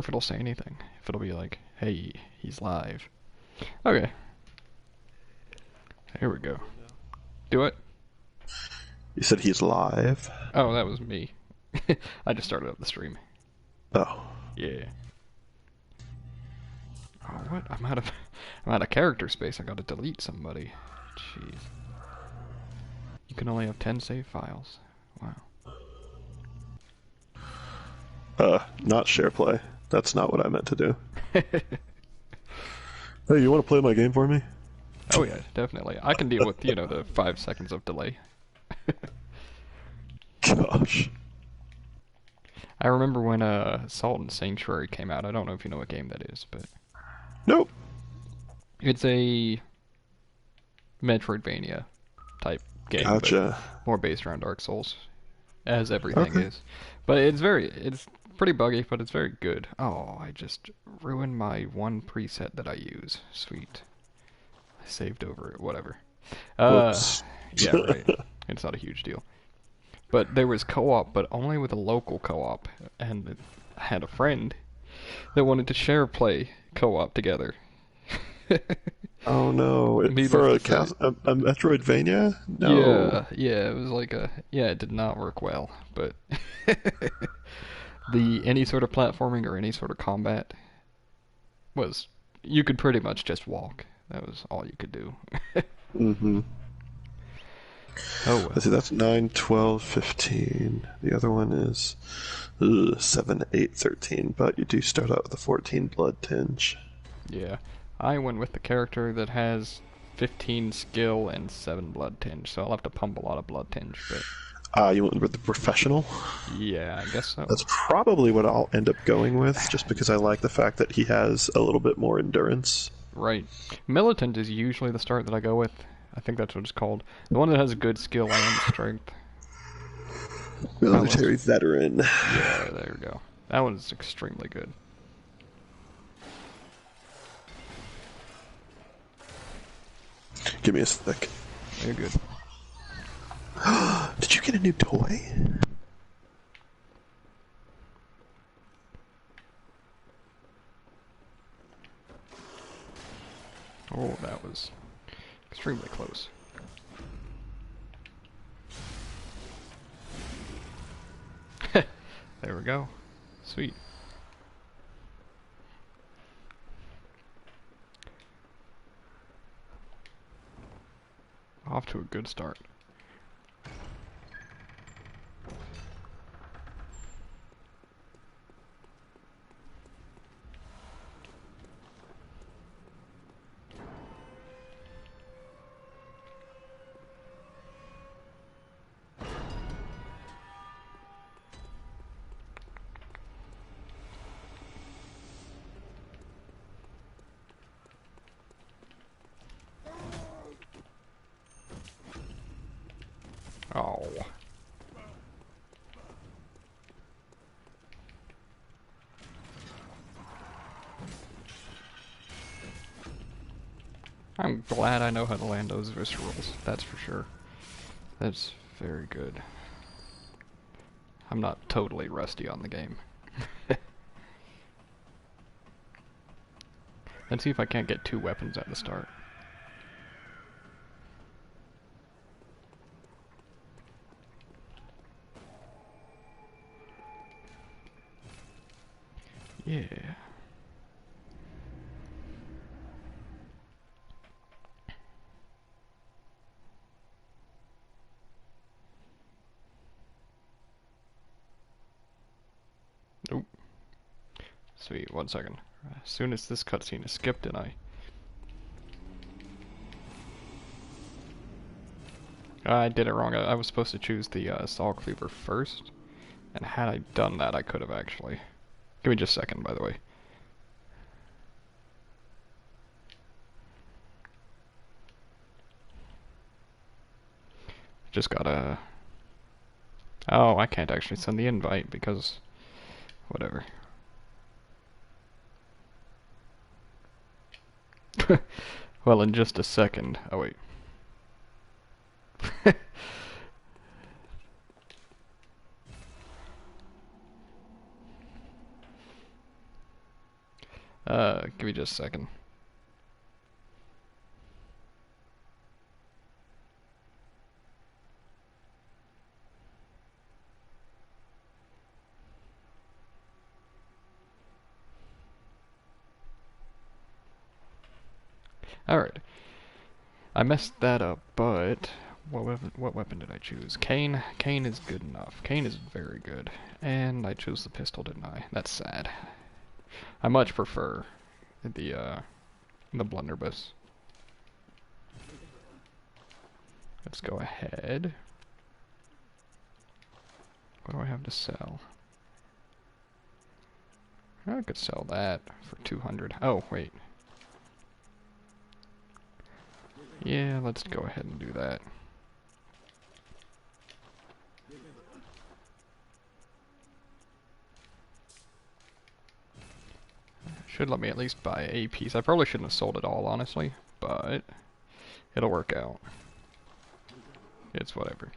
if it'll say anything. If it'll be like, hey, he's live. Okay, here we go. Do it. You said he's live. Oh, that was me. I just started up the stream. Oh. Yeah. Oh, what? I'm out of character space. I gotta delete somebody. Jeez. You can only have 10 save files. Wow. Not share play. That's not what I meant to do. Hey, you want to play my game for me? Oh yeah, definitely. I can deal with, the 5 seconds of delay. Gosh. I remember when Salt and Sanctuary came out. I don't know if you know what game that is, but Nope. it's a Metroidvania type game, but Gotcha. more based around Dark Souls, as everything Okay. is. But it's pretty buggy, but it's very good. Oh, I just ruined my one preset that I use. Sweet. I saved over it, whatever. Uh, Whoops. yeah, right. It's not a huge deal. But there was co-op, but only with a local co-op, and I had a friend that wanted to share play co-op together. Oh no. Needless For to say. a Metroidvania? No. Yeah, it was like it did not work well, but the any sort of platforming or any sort of combat was you could pretty much just walk. That was all you could do. Mm-hmm. Oh Let's well. see, that's 9, 12, 15. The other one is 7, 8, 13. But you do start out with a 14 blood tinge. Yeah. I went with the character that has 15 skill and 7 blood tinge, so I'll have to pump a lot of blood tinge, but You went with the professional? yeah, I guess so. That's probably what I'll end up going with, just because I like the fact that he has a little bit more endurance. Right. Militant is usually the start that I go with. I think that's what it's called. The one that has a good skill and strength. That one's Military veteran. yeah, there we go. That one's extremely good. Give me a sec. Very good. Did you get a new toy? Oh, that was extremely close. There we go. Sweet. Off to a good start. Oh. I'm glad I know how to land those viscerals, that's for sure. That's very good. I'm not totally rusty on the game. Let's see if I can't get 2 weapons at the start. Yeah. Nope. Sweet, 1 second. As soon as this cutscene is skipped and I did it wrong. I was supposed to choose the Saw Cleaver first, and had I done that, I could have actually. Give me just a second, by the way. Just gotta. Oh, I can't actually send the invite because. Whatever. Well, in just a second. Oh, wait. Give me just a second. Alright. I messed that up, but what weapon did I choose? Cane. Cane is good enough. Cane is very good. And I chose the pistol, didn't I? That's sad. I much prefer the blunderbuss. Let's go ahead. What do I have to sell? I could sell that for 200. Oh, wait. Yeah, let's go ahead and do that. Should let me at least buy a piece. I probably shouldn't have sold it all, honestly, but it'll work out. It's whatever.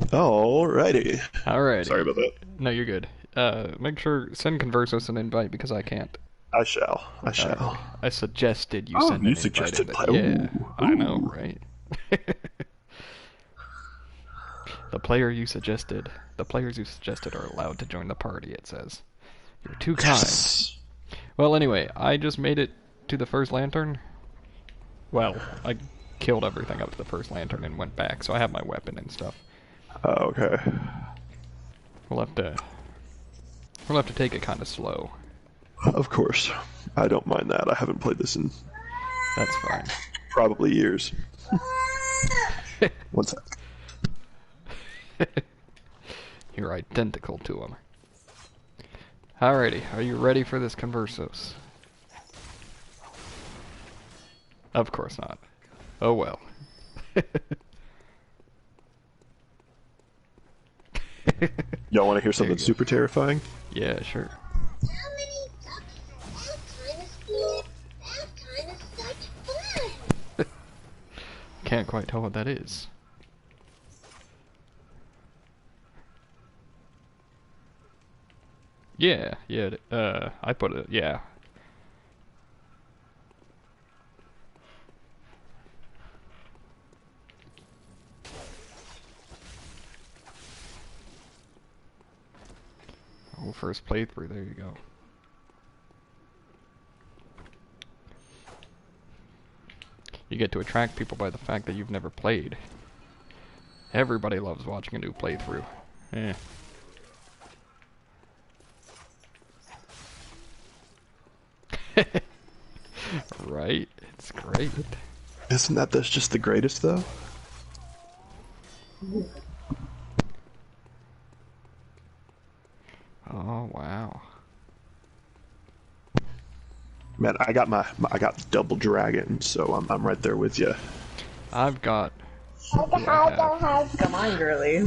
Alrighty. Alrighty. Sorry about that. No, you're good. Make sure send Conversos an invite because I can't. I shall. I shall. I suggested you Oh, send you an suggested invite. play. Yeah, Ooh, I know, ooh. right? The players you suggested are allowed to join the party, it says. You're too kind. Yes. Well, anyway, I just made it to the first lantern. Well, I killed everything up to the first lantern and went back, so I have my weapon and stuff. Okay. We'll have to take it kind of slow. Of course. I don't mind that. I haven't played this in That's fine. probably years. One sec. You're identical to him. Alrighty, are you ready for this Conversos? Of course not. Oh well. Y'all want to hear something super terrifying? Yeah, sure. Can't quite tell what that is. Yeah, I put it, yeah. Oh, first playthrough, there you go. You get to attract people by the fact that you've never played. Everybody loves watching a new playthrough. Eh. Right? It's great. Isn't that just the greatest, though? Oh, wow. Man, I got double dragon, so I'm right there with you. I've got... Come on, girly.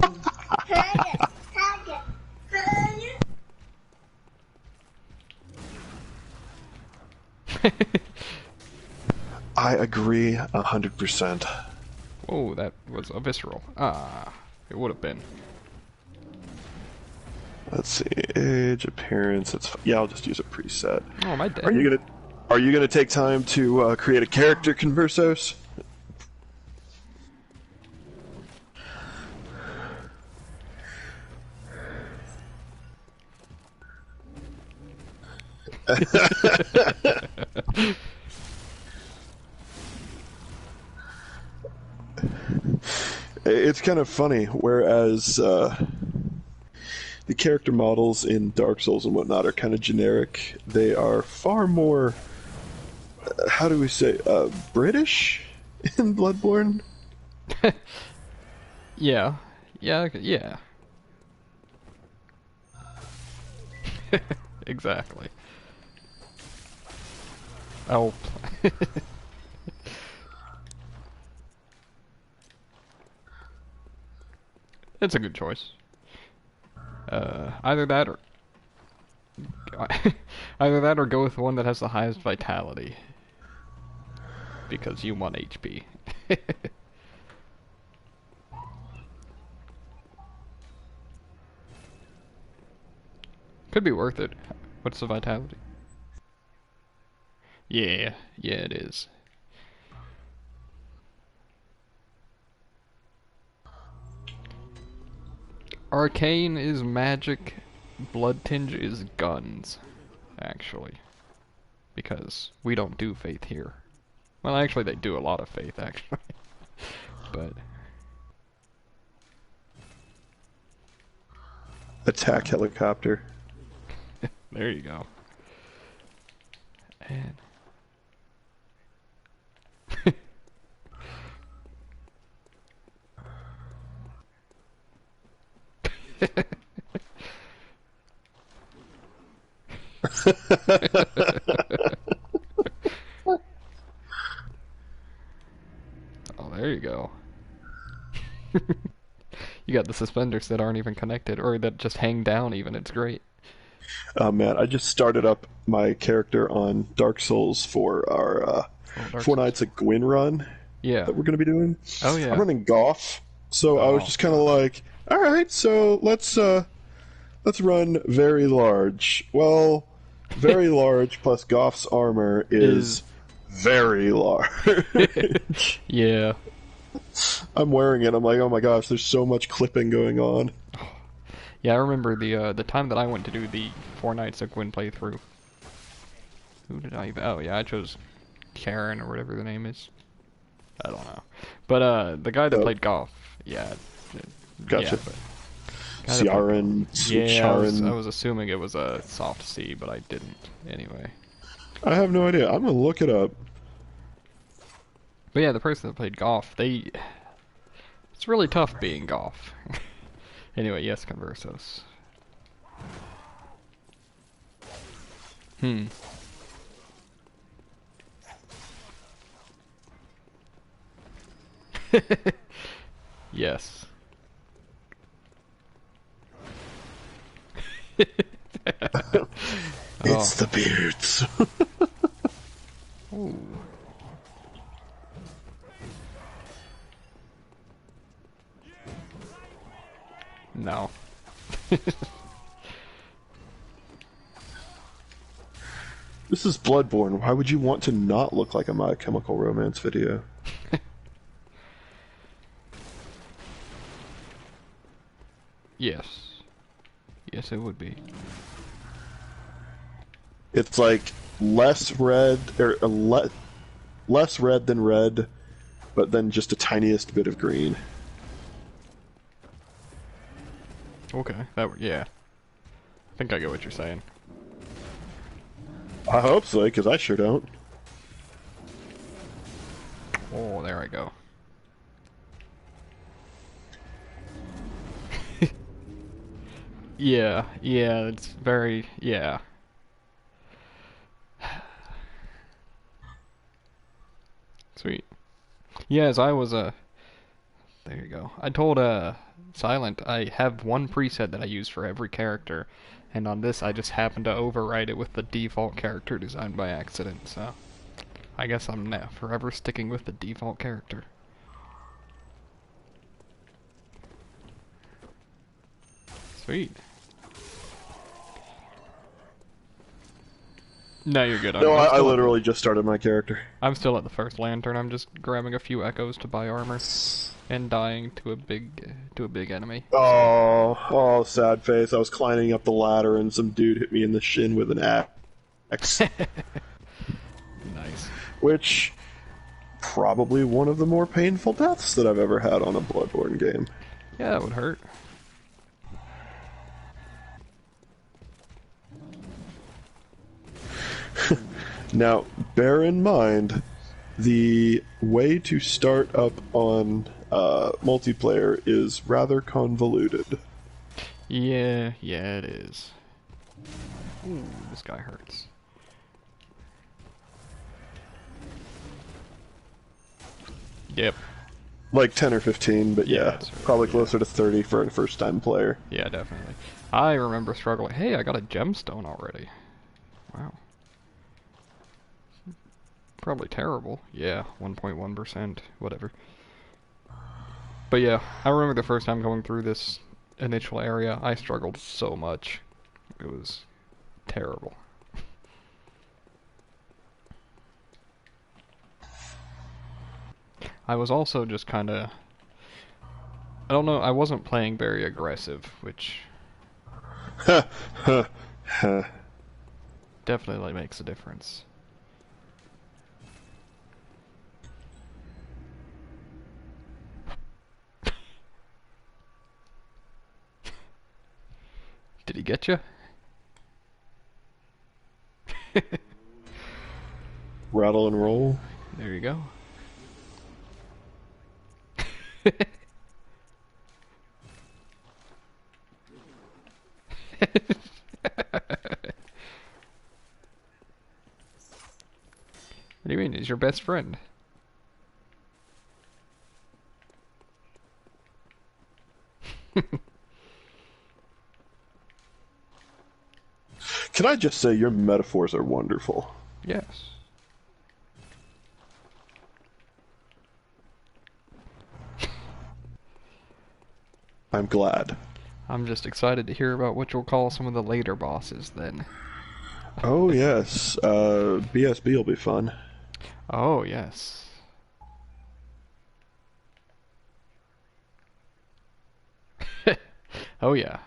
I agree 100%. Whoa, that was a visceral. Ah, it would have been. Let's see, age, appearance. Yeah, I'll just use a preset. Oh, am I dead? Are you gonna take time to create a character, Conversos? It's kind of funny, whereas the character models in Dark Souls and whatnot are kind of generic. They are far more, how do we say, British in Bloodborne? Yeah. Yeah. Exactly. Oh. It's a good choice. Either that or... either that or go with the one that has the highest vitality. because you want HP. Could be worth it. What's the vitality? Yeah, yeah it is. Arcane is magic, Blood Tinge is guns, actually. Because we don't do faith here. Well, actually they do a lot of faith, actually. But... Attack helicopter. there you go. And... oh, there you go. You got the suspenders that aren't even connected, or that just hang down even, it's great. Oh man, I just started up my character on Dark Souls for our Four Nights at Gwyn run Yeah. that we're going to be doing. Oh yeah. I'm running Goff, so I was just kind of like, alright, so let's run very large. Well, very large plus Goff's armor is very large. Yeah. I'm wearing it. I'm like, oh my gosh, there's so much clipping going on. Yeah, I remember the time that I went to do the Four Nights at Gwyn playthrough. Who did I even... oh yeah, I chose Karen or whatever the name is. I don't know. But the guy that played Goff, yeah. Gotcha. Yeah, Ciaran, yeah, I was assuming it was a soft C, but I didn't. Anyway. I have no idea. I'm gonna look it up. But yeah, the person that played Goff, it's really tough being Goff. Anyway, yes, Conversos. Yes. It's the beards. Ooh. No. This is Bloodborne. Why would you want to not look like a My Chemical Romance video? Yes. Yes, it would be. It's like less red, or less red than red, but then just a tiniest bit of green. Okay, yeah. I think I get what you're saying. I hope so, because I sure don't. Oh, there I go. Yeah, it's very, yeah. Sweet. Yes, I was, there you go. I told, Silent, I have one preset that I use for every character, and on this I just happened to override it with the default character design by accident, so... I guess I'm now forever sticking with the default character. Sweet. No, you're good. No, I literally just started my character. I'm still at the first lantern. I'm just grabbing a few echoes to buy armor and dying to a big enemy. Oh, sad face. I was climbing up the ladder and some dude hit me in the shin with an axe. Nice. Which, probably one of the more painful deaths that I've ever had on a Bloodborne game. Yeah, that would hurt. Now, bear in mind, the way to start up on multiplayer is rather convoluted. Yeah, it is. Ooh, this guy hurts. Yep. Like 10 or 15, but yeah, that's right, probably closer to 30 for a first-time player. Yeah, definitely. I remember struggling. Hey, I got a gemstone already. Wow. Probably terrible. Yeah, 1.1%, whatever. But yeah, I remember the first time going through this initial area, I struggled so much. It was terrible. I was also just kinda... I don't know, I wasn't playing very aggressive, which definitely like, makes a difference. Did he get you? Rattle and roll. There you go. What do you mean? He's your best friend. Can I just say your metaphors are wonderful? Yes. I'm glad. I'm just excited to hear about what you'll call some of the later bosses then. Oh yes, BSB will be fun. Oh, yes. Oh, yeah.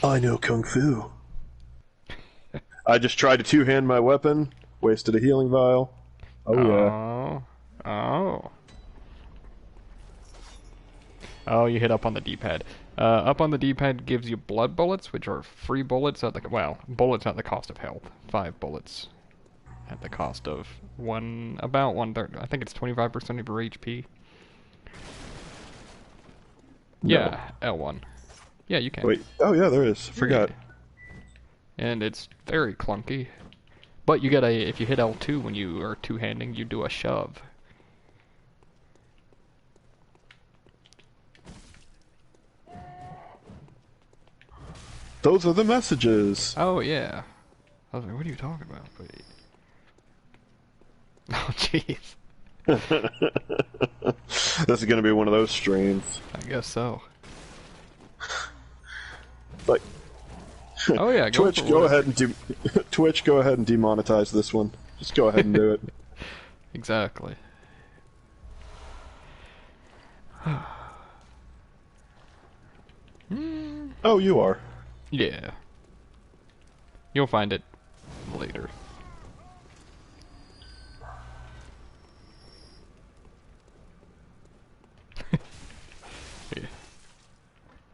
I know Kung Fu. I just tried to two-hand my weapon, wasted a healing vial. Oh yeah. Oh. Oh. Oh, you hit up on the D-pad. Up on the D-pad gives you blood bullets, which are free bullets at the... Well, bullets at the cost of health. 5 bullets at the cost of about 1/3. I think it's 25% of your HP. No. Yeah, L1. Yeah, you can. Wait. Oh yeah, there is. Forgot. And it's very clunky. But you get if you hit L2 when you are two-handing, you do a shove. Those are the messages. Oh, yeah. I was like, what are you talking about? Wait. Oh, jeez. This is gonna be one of those strains. I guess so. Like, Oh, yeah, go Twitch, for go whatever. ahead and Twitch, go ahead and demonetize this one. Just go ahead and do it. Exactly. Oh, you are. Yeah. You'll find it later. Yeah.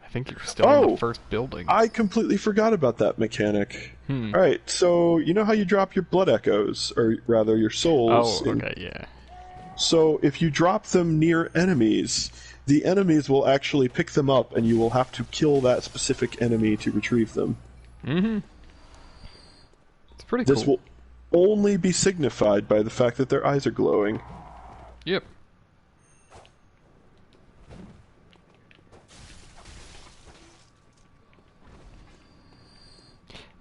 I think you're still in the first building. I completely forgot about that mechanic. Hmm. Alright, so you know how you drop your blood echoes, or rather your souls? Oh, okay, yeah. So if you drop them near enemies, the enemies will actually pick them up, and you will have to kill that specific enemy to retrieve them. Mm-hmm. It's pretty cool. This will only be signified by the fact that their eyes are glowing. Yep.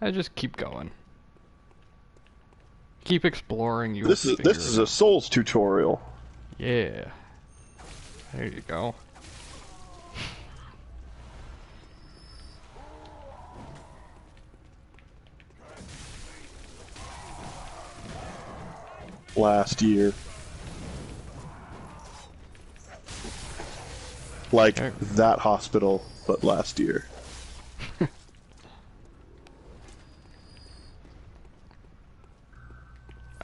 I just keep going. Keep exploring. You. This is a Souls tutorial. Yeah. There you go. Last year. Like Okay. that hospital, but last year.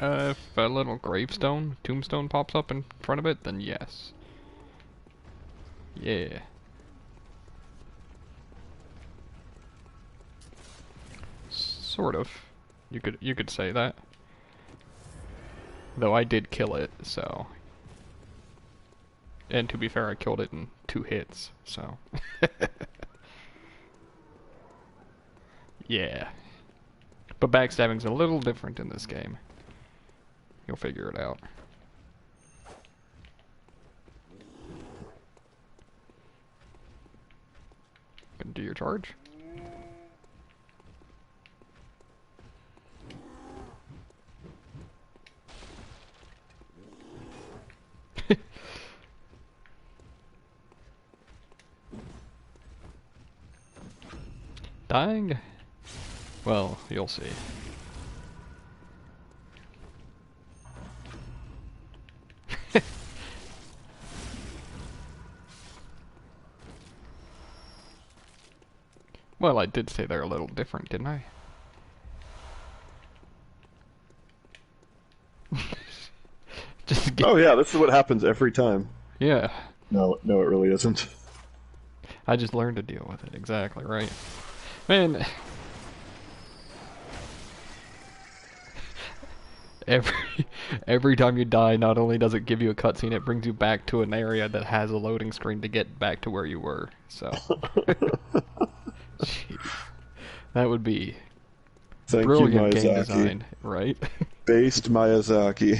If a little tombstone pops up in front of it, then yes. Yeah. Sort of. You could say that. Though I did kill it, so. And to be fair, I killed it in 2 hits, so. Yeah. But backstabbing's a little different in this game. You'll figure it out. Gonna do your charge. Dying? Well, you'll see. Well, I did say they're a little different, didn't I? Just get... Oh yeah, this is what happens every time. Yeah. No, no, it really isn't. I just learned to deal with it, exactly, right. Man... Every time you die, not only does it give you a cutscene, it brings you back to an area that has a loading screen to get back to where you were, so... Jeez. That would be Thank brilliant you, game Miyazaki. design, right? Based Miyazaki.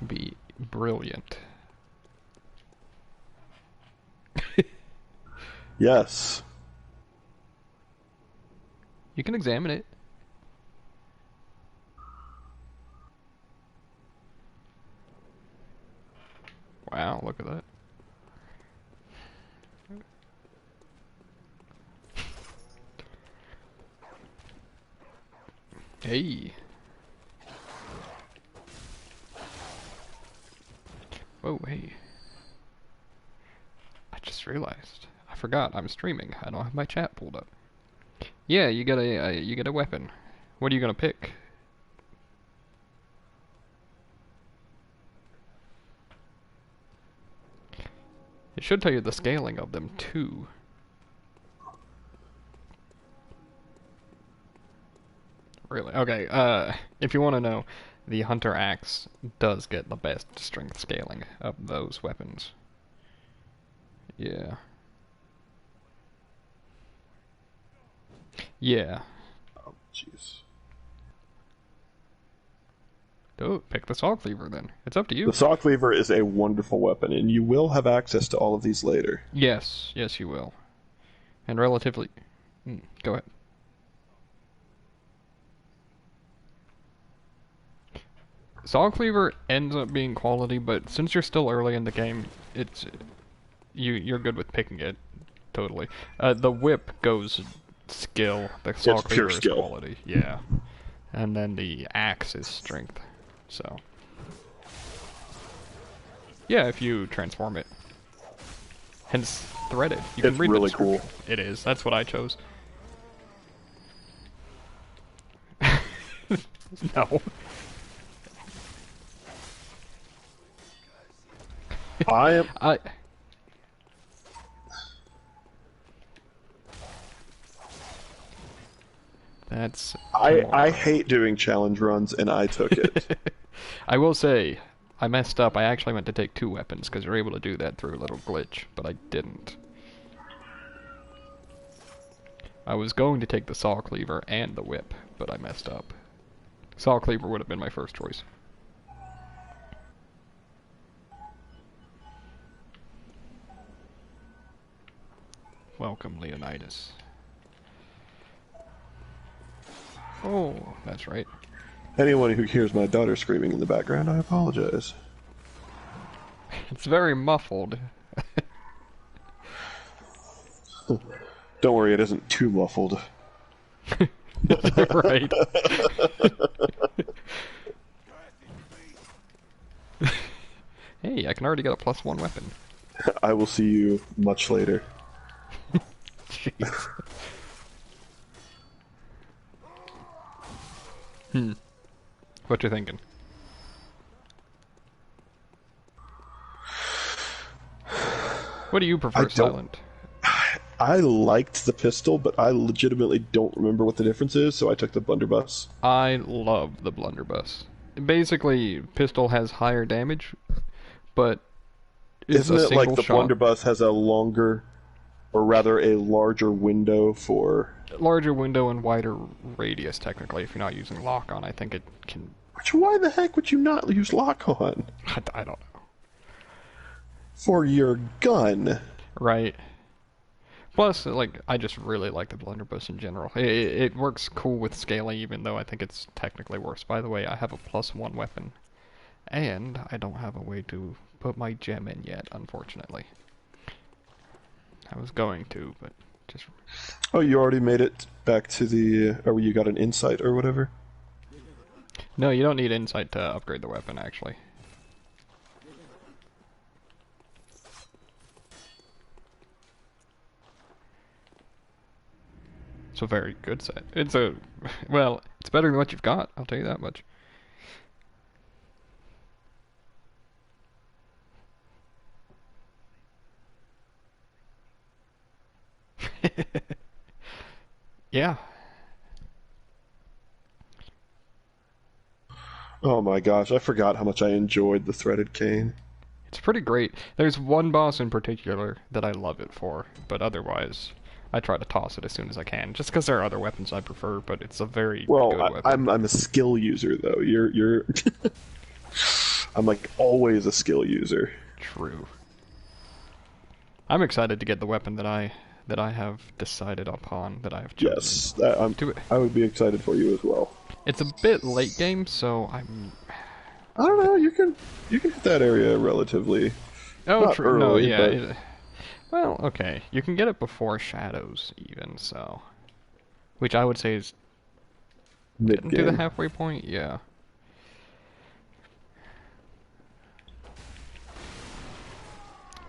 Be brilliant. Yes. You can examine it. Wow, look at that. Hey. Whoa, hey. I just realized. I forgot I'm streaming. I don't have my chat pulled up. Yeah, you get a weapon. What are you gonna pick? It should tell you the scaling of them too. Really? Okay, if you want to know, the Hunter Axe does get the best strength scaling of those weapons. Yeah. Yeah. Oh, jeez. Oh, pick the saw cleaver then. It's up to you. The saw cleaver is a wonderful weapon, and you will have access to all of these later. Yes, yes you will. And relatively... go ahead. Saw cleaver ends up being quality, but since you're still early in the game, it's... You're good with picking it. Totally. The whip goes skill. The saw It's pure cleaver is skill. quality. Yeah. And then the axe is strength. So... Yeah, if you transform it. Hence, threaded. You can It's read the really description. cool. It is. That's what I chose. No. I am... That's... I hate doing challenge runs, and I took it. I will say, I messed up. I actually meant to take 2 weapons, because you're able to do that through a little glitch, but I didn't. I was going to take the saw cleaver and the whip, but I messed up. Saw cleaver would have been my first choice. Welcome, Leonidas. Oh, that's right. Anyone who hears my daughter screaming in the background, I apologize. It's very muffled. Don't worry, it isn't too muffled. Right. Hey, I can already get a +1 weapon. I will see you much later. Jeez. What you thinking? What do you prefer, Silent? I liked the pistol, but I legitimately don't remember what the difference is, so I took the blunderbuss. I love the blunderbuss. Basically, pistol has higher damage, but Isn't it like the shot. blunderbuss has a longer, or rather a larger window for... Larger window and wider radius, technically. If you're not using lock-on, I think it can... Which, why the heck would you not use lock-on? I don't know. For your gun. Right. Plus, like, I just really like the blunderbuss in general. It works cool with scaling, even though I think it's technically worse. By the way, I have a +1 weapon. And I don't have a way to put my gem in yet, unfortunately. I was going to, but Just Oh, you already made it back to the... or you got an insight or whatever? no, you don't need insight to upgrade the weapon, actually. It's a very good set. It's a... well, it's better than what you've got, I'll tell you that much. Yeah. Oh my gosh, I forgot how much I enjoyed the threaded cane. It's pretty great. There's one boss in particular that I love it for, but otherwise, I try to toss it as soon as I can. Just because there are other weapons I prefer, but it's a very Well, good weapon. I'm a skill user though. You're I'm like always a skill user. True. I'm excited to get the weapon that I have decided upon, that I have chosen. Yes, To it. I would be excited for you as well. It's a bit late game, so I'm... I don't know. You can hit that area relatively. Oh, Not true. No, early, yeah. but... Well, okay. You can get it before shadows, even, so... which I would say is... mid getting to the game. halfway point? Yeah.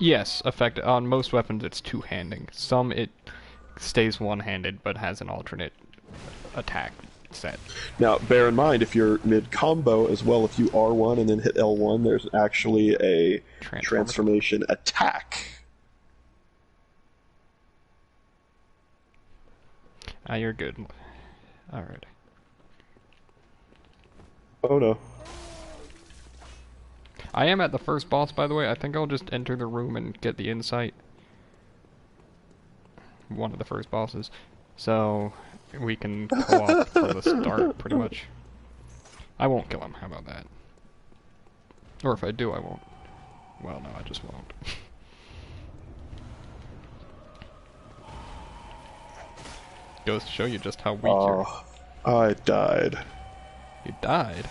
Yes, effect on most weapons it's two-handing. Some it stays one-handed, but has an alternate attack set. Now, bear in mind, if you're mid combo as well, if you R1 and then hit L1, there's actually a transformation attack. Ah, you're good. Alright. Oh no. I am at the first boss, by the way. I think I'll just enter the room and get the insight. One of the first bosses. So, we can co-op for the start, pretty much. I won't kill him, how about that? Or if I do, I won't. Well, no, I just won't. Goes to show you just how weak you're... I died. You died?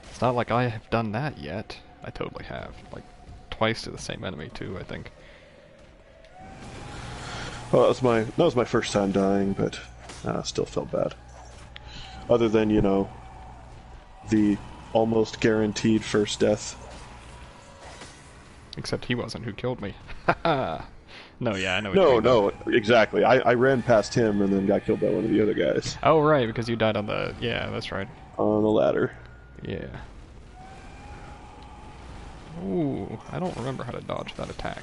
It's not like I have done that yet. I totally have. Like, twice to the same enemy, too, I think. Well, that was my first time dying, but still felt bad. Other than, you know, the almost guaranteed first death. Except he wasn't who killed me. No, yeah, I know what No, you mean. no, exactly. I ran past him and then got killed by one of the other guys. Oh, right, because you died on the... yeah, that's right. On the ladder. Yeah. Ooh, I don't remember how to dodge that attack.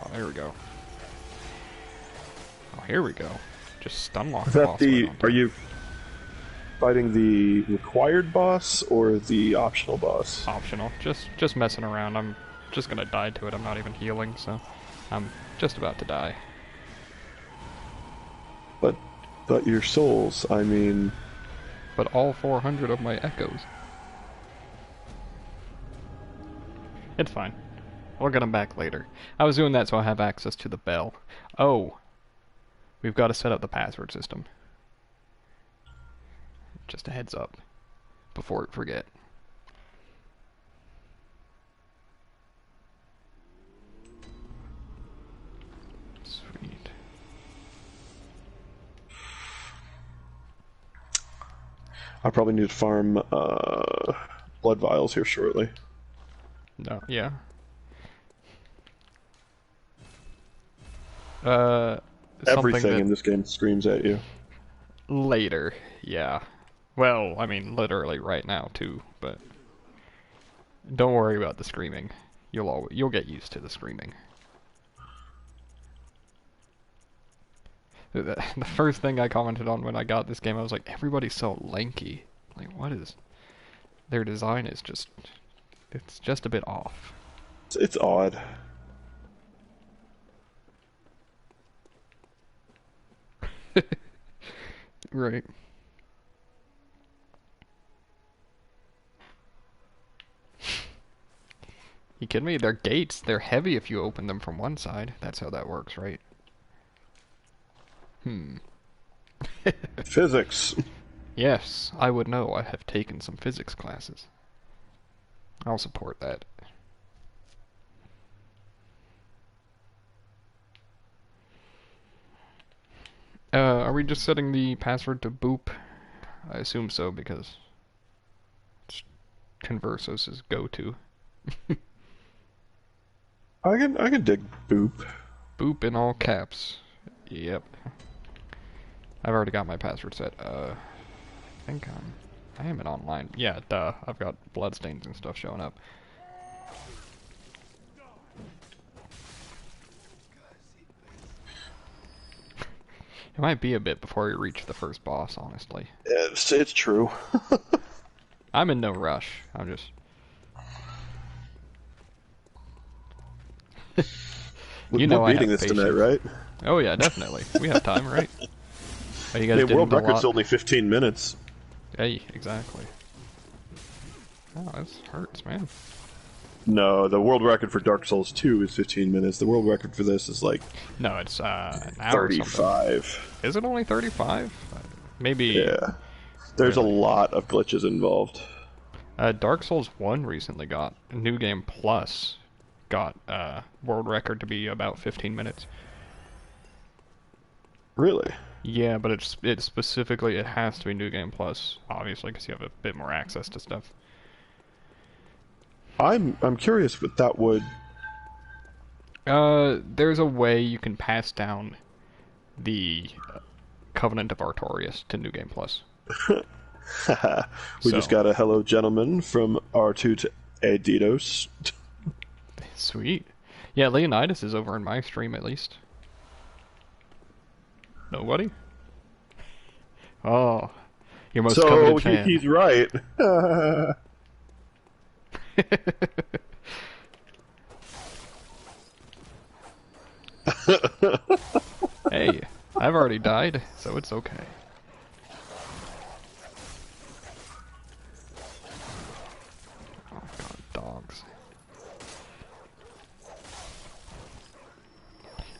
Oh, there we go. Oh, here we go. Just stun lock Is the that boss. the... right onto Are it. you fighting the required boss or the optional boss? Optional. Just messing around. I'm just gonna die to it. I'm not even healing, so I'm just about to die. But your souls, I mean... But all 400 of my echoes. It's fine. We'll get them back later. I was doing that so I have access to the bell. Oh. We've got to set up the password system. Just a heads up. Before I forget. Sweet. I probably need to farm blood vials here shortly. No, yeah. Everything Something in this game screams at you. that later, yeah. Well, I mean, literally right now too, but don't worry about the screaming. You'll get used to the screaming. The first thing I commented on when I got this game, I was like, everybody's so lanky. Like, what is... Their design is just... It's just a bit off. It's odd. Right. You kidding me? They're gates. They're heavy if you open them from one side. That's how that works, right? Physics. Yes, I would know. I have taken some physics classes. I'll support that. Are we just setting the password to boop? I assume so because it's Conversos' go-to. I can dig boop. Boop in all caps. Yep. I've already got my password set. I think I am in online. Yeah, duh. I've got bloodstains and stuff showing up. It might be a bit before we reach the first boss, honestly. It's true. I'm in no rush. I'm just... You know We're I beating have this patience. tonight, right? Oh yeah, definitely. We have time, right? Oh, you guys Yeah, didn't world a record's lot? only 15 minutes. Hey, exactly. Oh, this hurts, man. No, the world record for Dark Souls 2 is 15 minutes. The world record for this is like No, it's an hour or something. 35. Is it only 35? Maybe. Yeah. There's a Really? lot of glitches involved. Dark Souls 1 recently got New Game Plus got world record to be about 15 minutes. Really? Yeah, but it's specifically it has to be New Game Plus, obviously, because you have a bit more access to stuff. I'm curious what that would... There's a way you can pass down the Covenant of Artorias to New Game Plus. We just got a hello gentleman from R2 to Adidos. Sweet. Yeah, Leonidas is over in my stream at least. Nobody? Oh, your most coveted fan. He's right. Hey, I've already died, so it's okay. Oh god, dogs.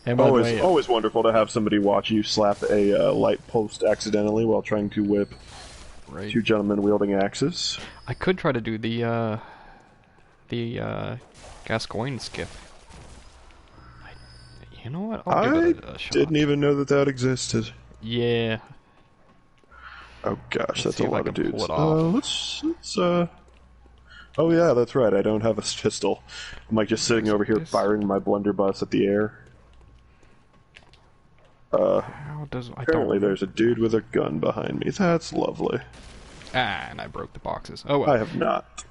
And by the way, Always wonderful to have somebody watch you slap a light post accidentally while trying to whip right. two gentlemen wielding axes. I could try to do the Gascoigne skiff. You know what? I'll give it a shot. Didn't even know that existed. Yeah. Oh gosh, that's see a if I lot of can pull dudes. it off. Let's Oh yeah, that's right. I don't have a pistol. I'm like just sitting over here firing my blunderbuss at the air. How does Apparently there's a dude with a gun behind me. That's lovely. Ah, and I broke the boxes. Oh well. I have not.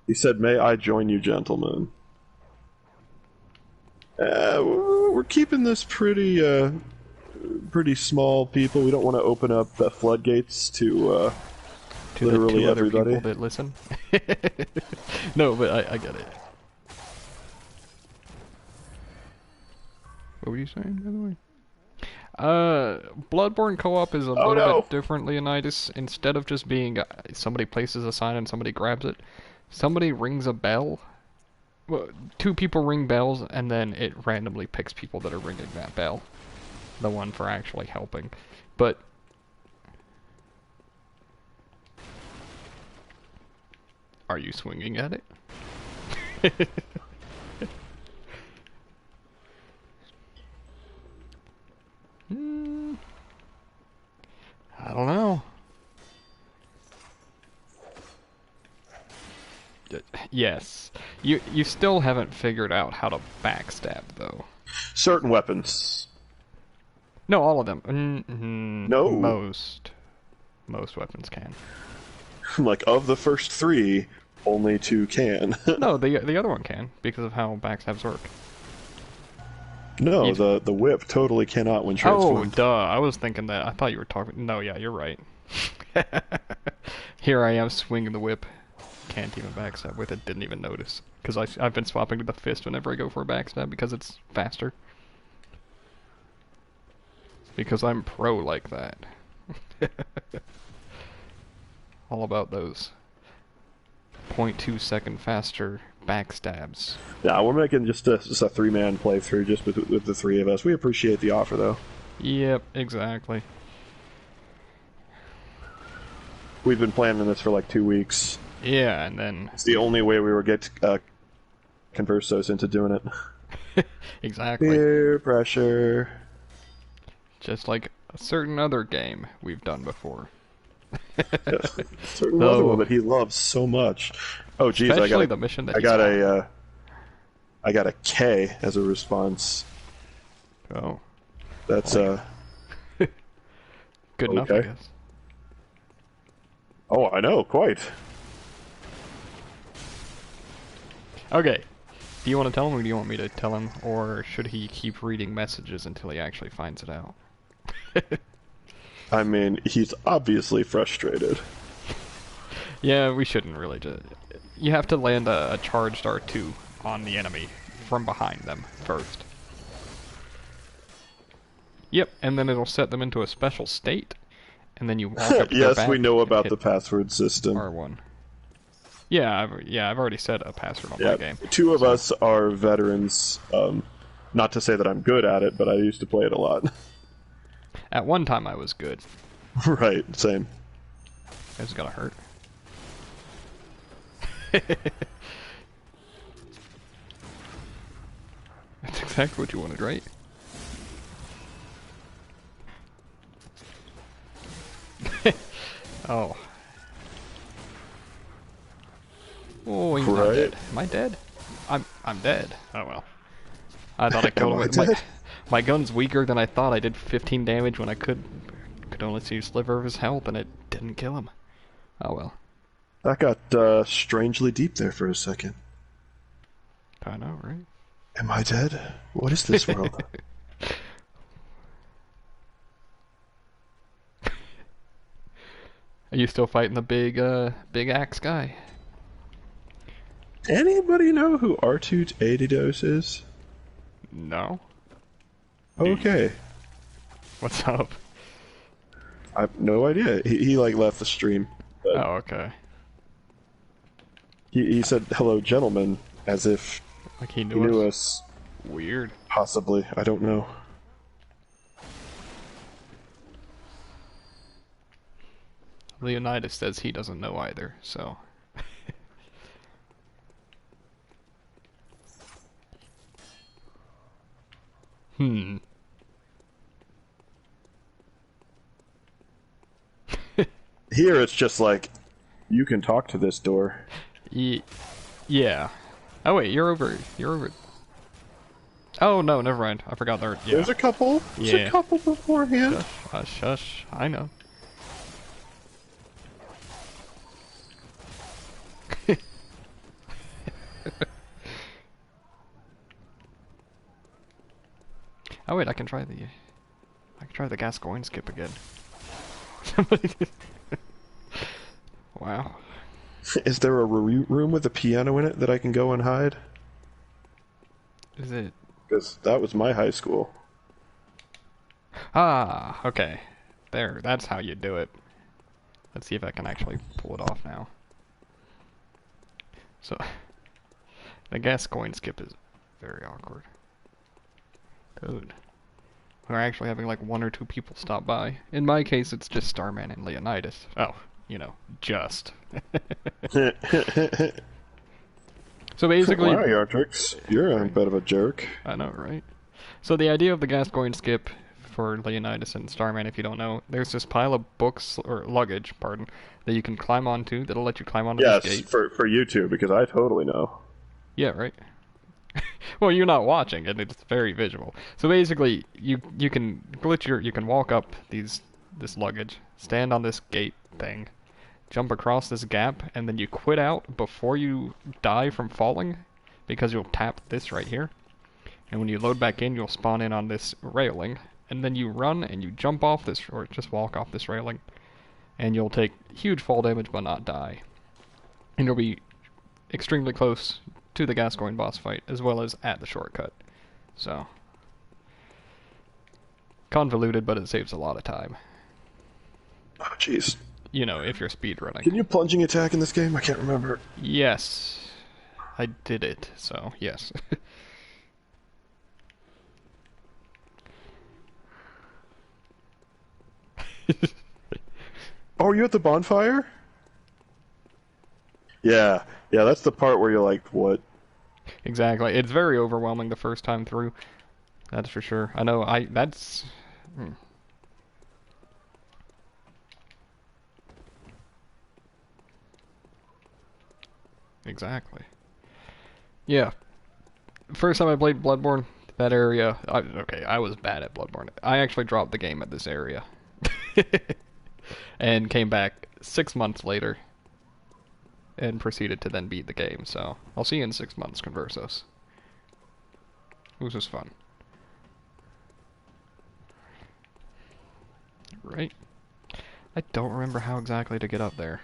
He said, "May I join you, gentlemen?" We're keeping this pretty small, people. We don't want to open up the floodgates to literally the two other everybody. people that listen. No, but I get it. What were you saying, by the way? Bloodborne co-op is a little bit different, Leonidas. Instead of just being somebody places a sign and somebody grabs it, somebody rings a bell. Well, two people ring bells, and then it randomly picks people that are ringing that bell. The one for actually helping. But... Are you swinging at it? I don't know. Yes. You still haven't figured out how to backstab, though. Certain weapons. No, all of them. No. Most weapons can. Like, of the first three, only two can. No, the other one can, because of how backstabs work. No, the whip totally cannot when transformed. Oh, duh. I was thinking that. I thought you were talking... No, yeah, you're right. Here I am swinging the whip. Can't even backstab with it. Didn't even notice. Because I've been swapping to the fist whenever I go for a backstab because it's faster. Because I'm pro like that. All about those 0.2 second faster backstabs. Yeah, we're making just a three-man playthrough just with the three of us. We appreciate the offer, though. Yep, exactly. We've been planning this for like 2 weeks. Yeah, and then... It's the only way we were get Conversos into doing it. Exactly. Peer pressure. Just like a certain other game we've done before. Yes. Certain other one Though, that he loves so much. Oh, geez, especially the mission that I he's got on. I got a K as a response. Oh, That's good enough, I okay. guess. Oh, I know, quite. Okay. Do you want to tell him, or do you want me to tell him, or should he keep reading messages until he actually finds it out? I mean, he's obviously frustrated. Yeah, we shouldn't really just... You have to land a charged R2 on the enemy from behind them first. Yep, and then it'll set them into a special state, and then you walk up to their Yes, we back know and about hit the password system. R1. Yeah, I've already set a password on Yeah, my game. two of so. us are veterans. Not to say that I'm good at it, but I used to play it a lot. At one time I was good. Right, same. It's gonna hurt. That's exactly what you wanted, right? Oh. Oh, he's not Right. dead. Am I dead? I'm dead. Oh well. I thought I killed him Am I with dead? my gun's weaker than I thought. I did 15 damage when I could only see a sliver of his health, and it didn't kill him. Oh well. That got strangely deep there for a second. I know, right? Am I dead? What is this world? Are you still fighting the big axe guy? Anybody know who R2-Adidos is? No. Okay. What's up? I have no idea. He like left the stream. But Oh, okay. he said, hello, gentlemen, as if Like he he knew knew us. us. Weird. Possibly. I don't know. Leonidas says he doesn't know either, so. Hmm. Here it's just like, you can talk to this door. Yeah. Oh wait, you're over. Oh no, never mind. I forgot there. Yeah. There's a couple. There's Yeah. a couple beforehand. Shush. I know. Oh wait, I can try the Gascoigne skip again. Wow. Is there a room with a piano in it that I can go and hide? Is it? Because that was my high school. Ah, okay. There, that's how you do it. Let's see if I can actually pull it off now. So, the Gascoigne skip is very awkward. Dude. We're actually having like one or two people stop by. In my case, it's just Starman and Leonidas. Oh, you know, just. So basically... Wow, Yartrix, you're a bit of a jerk. I know, right? So the idea of the Gascoigne skip for Leonidas and Starman, if you don't know, there's this pile of books, or luggage, pardon, that you can climb onto, that'll let you climb onto this Yes, gate. for you two, because I totally know. Yeah, right? Well, you're not watching, and it's very visual. So basically, you can you can walk up this luggage, stand on this gate thing, jump across this gap, and then you quit out before you die from falling, because you'll tap this right here. And when you load back in, you'll spawn in on this railing, and then you run and you jump off this, or just walk off this railing, and you'll take huge fall damage but not die. And you'll be extremely close to the Gascoigne boss fight, as well as at the shortcut. So, convoluted, but it saves a lot of time. Oh, jeez. You know, if you're speedrunning. Can you plunging attack in this game? I can't remember. Yes. I did it, so yes. Oh, are you at the bonfire? Yeah, that's the part where you're like, what? Exactly. It's very overwhelming the first time through. That's for sure. I know, exactly. Yeah. First time I played Bloodborne, that area. Okay, I was bad at Bloodborne. I actually dropped the game at this area, and came back 6 months later, and proceeded to then beat the game. So I'll see you in 6 months, Conversos. It was just fun. Right? I don't remember how exactly to get up there.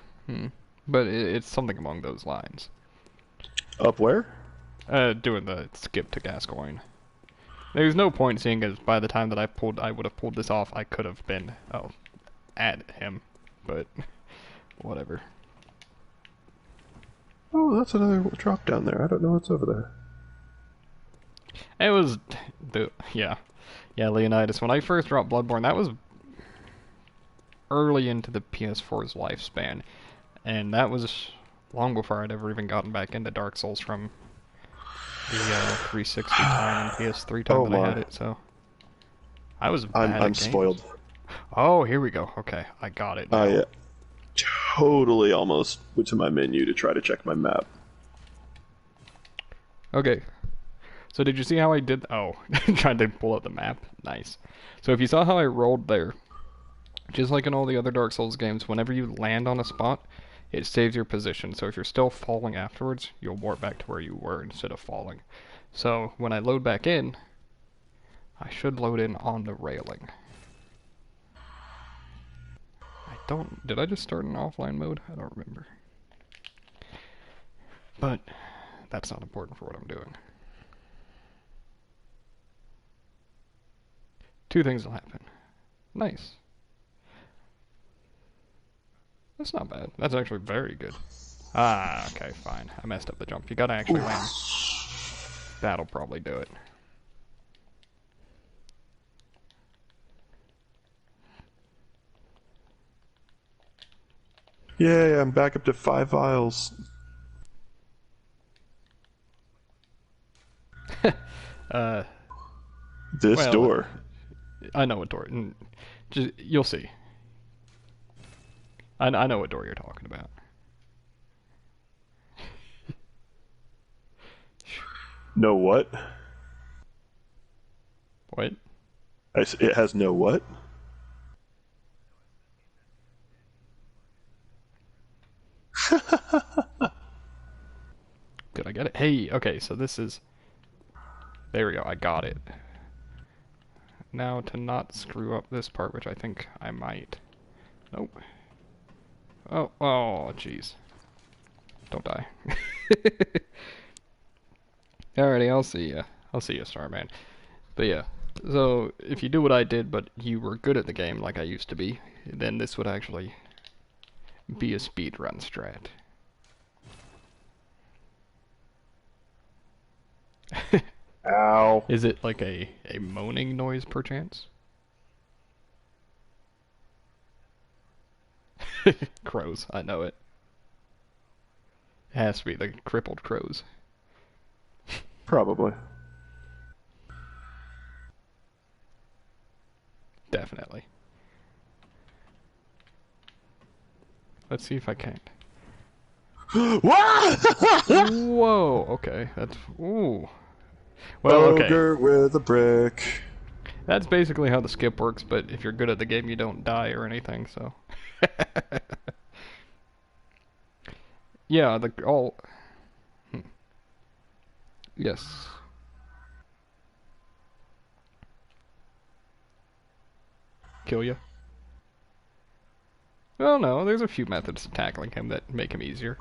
But it's something along those lines. Up where? Doing the skip to Gascoigne. There's no point seeing as by the time that I would have pulled this off, I could have been, at him. But, whatever. Oh, that's another drop down there. I don't know what's over there. It was, yeah, Leonidas. When I first dropped Bloodborne, that was early into the PS4's lifespan, and that was long before I'd ever even gotten back into Dark Souls from the 360 time and PS3 time that I had it. So I was bad at I'm games. spoiled. Oh, here we go. Okay, I got it now. I totally almost went to my menu to try to check my map. Okay. So did you see how I did? Oh, trying to pull up the map. Nice. So if you saw how I rolled there, just like in all the other Dark Souls games, whenever you land on a spot, it saves your position. So if you're still falling afterwards, you'll warp back to where you were instead of falling. So when I load back in, I should load in on the railing. Did I just start in offline mode? I don't remember. But that's not important for what I'm doing. Two things will happen. Nice. That's not bad. That's actually very good. Ah, okay, fine. I messed up the jump. You gotta actually land. That'll probably do it. Yay, I'm back up to 5 vials. This door. I know what door. You'll see. I know what door you're talking about. No what? What? It has no what? Did I get it? Hey, okay, so this is... There we go, I got it. Now to not screw up this part, which I think I might. Nope. Oh, jeez. Don't die. Alrighty, I'll see ya. I'll see ya, Starman. But yeah, so if you do what I did, but you were good at the game like I used to be, then this would actually be a speedrun strat. Ow. Is it like a moaning noise, perchance? Crows, I know it. It has to be the crippled crows. Probably. Definitely. Let's see if I can. Whoa, okay, that's... Ooh. Well, okay. Ogre with a brick. That's basically how the skip works, but if you're good at the game, you don't die or anything, so... Yeah, Yes. Kill you? Well, no, there's a few methods of tackling him that make him easier.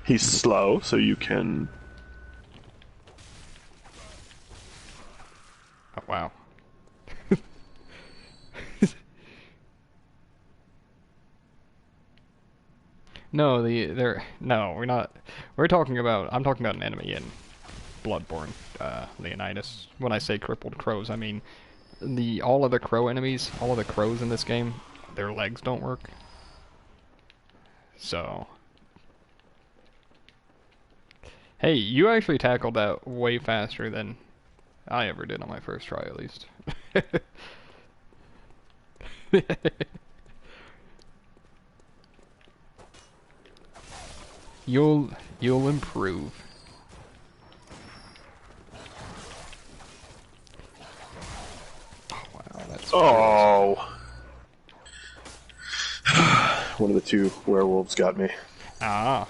He's slow, so you can... Oh, wow. No, we're not. I'm talking about an enemy in Bloodborne, Leonidas. When I say crippled crows, I mean all of the crow enemies, all of the crows in this game, their legs don't work. So, hey, you actually tackled that way faster than I ever did on my first try, at least. You'll You'll improve. Oh, wow, that's Oh! One of the two werewolves got me. Ah.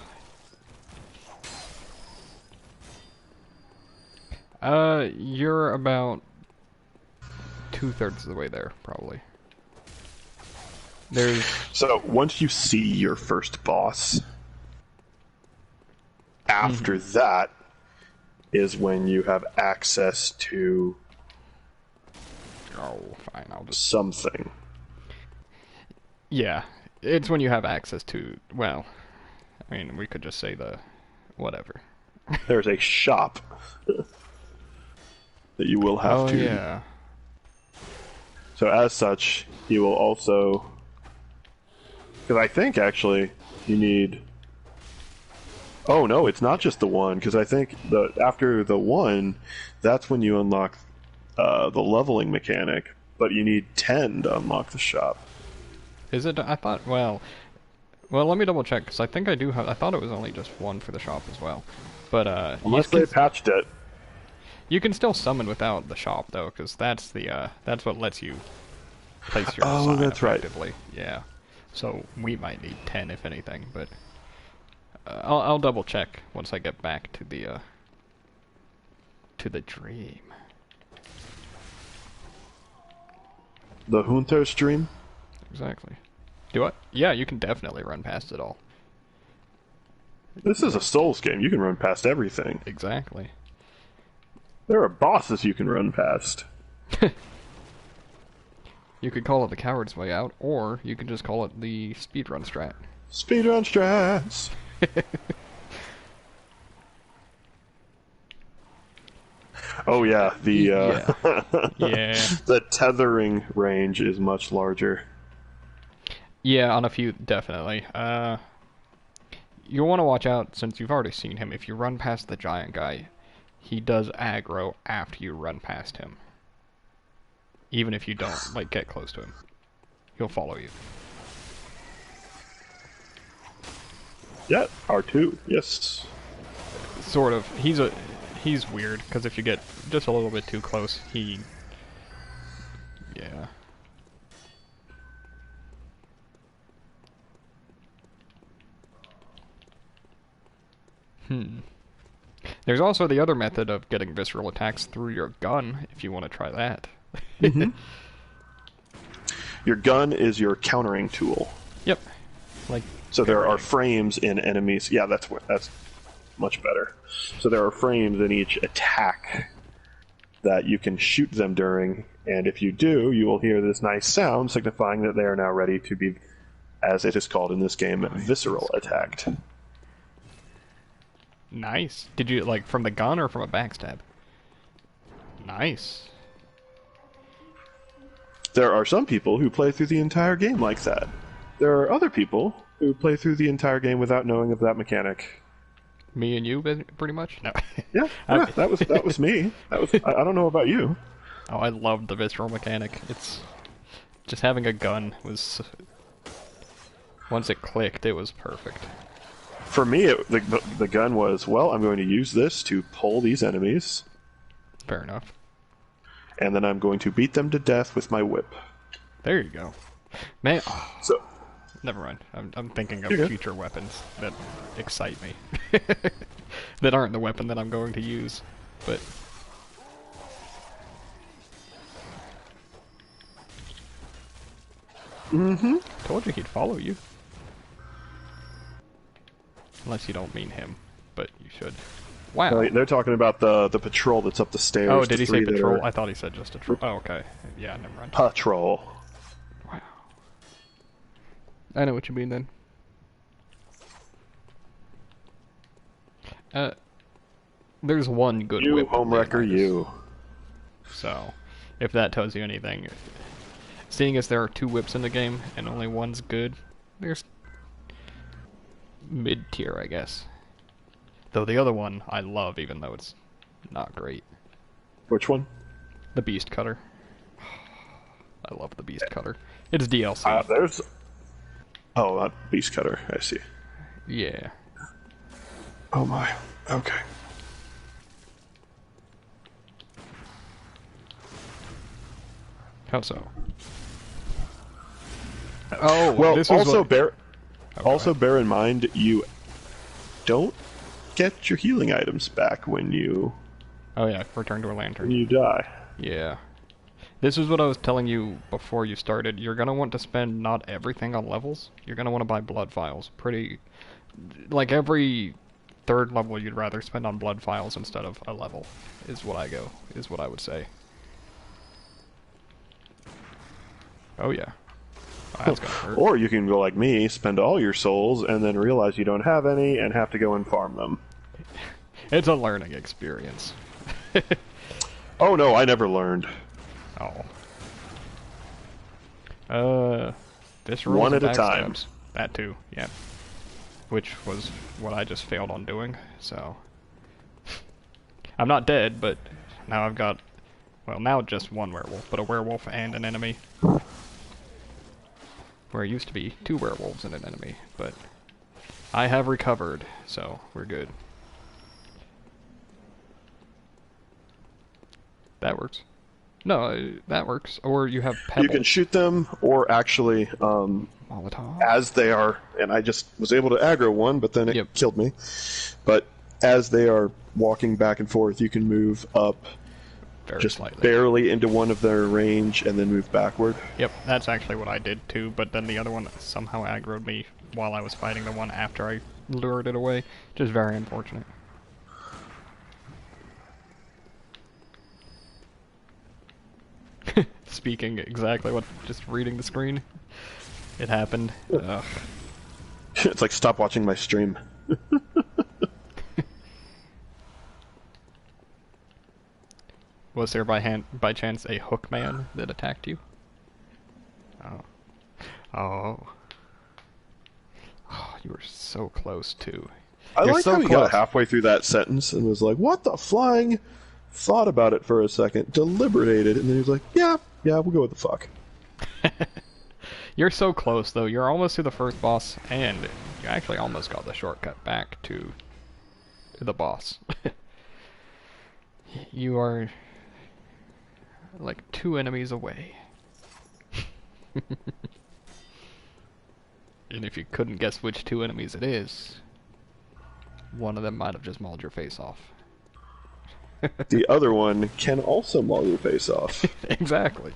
You're about 2/3 of the way there, probably. There's... So, once you see your first boss, after that is when you have access to Oh, fine, I'll just... something. Yeah, it's when you have access to, well, I mean, we could just say the... whatever. There's a shop that you will have Oh, to... yeah. So as such, you will also... Because I think, actually, you need... Oh, no, it's not just the one, because I think after the one, that's when you unlock the leveling mechanic, but you need 10 to unlock the shop. Is it? I thought, well, let me double check, because I think I do have, I thought it was only just one for the shop as well. But, Unless they patched it. you can still summon without the shop, though, because that's the, that's what lets you place your sign that's right. effectively. Yeah. So, we might need 10, if anything, but... I'll double check once I get back to the dream. The Junto stream? Exactly. Do I? Yeah, you can definitely run past it all. This is a Souls game. You can run past everything. Exactly. There are bosses you can run past. You could call it the coward's way out, or you could just call it the speedrun strat. Speedrun strats! Oh yeah, Yeah. the tethering range is much larger. Yeah, on a few, definitely. You'll want to watch out, since you've already seen him. If you run past the giant guy, he does aggro after you run past him. Even if you don't, like, get close to him. He'll follow you. Yeah, R2, yes. Sort of. He's weird, because if you get just a little bit too close, he... Yeah. There's also the other method of getting visceral attacks through your gun, if you want to try that. Your gun is your countering tool. Yep. Like... So there are frames in enemies. Yeah, that's much better. So there are frames in each attack that you can shoot them during, and if you do, you will hear this nice sound signifying that they are now ready to be, as it is called in this game, visceral attacked. Nice. Did you, like, from the gun or from a backstab? Nice. There are some people who play through the entire game like that. There are other people who play through the entire game without knowing of that mechanic. Me and you, pretty much? No. Yeah, that was me. I don't know about you. Oh, I loved the visceral mechanic. It's... Just having a gun was... Once it clicked, it was perfect. For me, the gun was, well, I'm going to use this to pull these enemies. Fair enough. And then I'm going to beat them to death with my whip. There you go. Man, oh, So, never mind. I'm thinking of You're good. future weapons that excite me. That aren't the weapon that I'm going to use. But... Told you he'd follow you. Unless you don't mean him, but you should. Wow. they're talking about the patrol that's up the stairs. Oh, did he say the three that patrol? are- I thought he said just a troll. Oh, okay. Yeah, never mind. Patrol. Wow. I know what you mean then. There's one good You, whip. homewrecker, Leonidas. you. So, if that tells you anything, seeing as there are 2 whips in the game and only one's good, there's mid-tier, I guess. Though the other one I love, even though it's not great. Which one? The Beast Cutter. I love the Beast Cutter. It's DLC. There's... Oh, Beast Cutter, I see. Yeah. Oh my. Okay. How so? Oh, Well, this is also what... bear in mind you don't get your healing items back when you Oh yeah, return to a lantern. die. Yeah. This is what I was telling you before you started. You're gonna want to spend not everything on levels. You're gonna want to buy blood vials. Like every third level you'd rather spend on blood vials instead of a level, is what I would say. Oh yeah. Oh, that's gonna hurt. Or you can go like me, spend all your souls, and then realize you don't have any and have to go and farm them. It's a learning experience. Oh no, I never learned. Oh. This rules One at a and time. backstabs. That too, yeah. Which was what I just failed on doing, so... I'm not dead, but now I've got... Well, now just one werewolf, but a werewolf and an enemy. Where it used to be 2 werewolves and an enemy, but... I have recovered, so we're good. That works. No, that works. Or you have pebbles. You can shoot them, or actually, Molotov. as they are, and I just was able to aggro one, but then it killed me. But as they are walking back and forth, you can move up Very just slightly. barely into one of their range and then move backward. Yep, that's actually what I did too, but then the other one somehow aggroed me while I was fighting the one after I lured it away. Just very unfortunate. Speaking exactly what, just reading the screen. It happened. Ugh. It's like, stop watching my stream. Was there by chance a hook man that attacked you? Oh. Oh. Oh, you were so close too. I You're like so how he close. got halfway through that sentence and was like, what the flying? Thought about it for a second, deliberated, and then he was like, yeah, we'll go with the fuck. You're so close though. You're almost to the first boss, and you actually almost got the shortcut back to the boss. You are like 2 enemies away. And if you couldn't guess which 2 enemies it is, one of them might have just mauled your face off. The other one can also maul your face off. Exactly.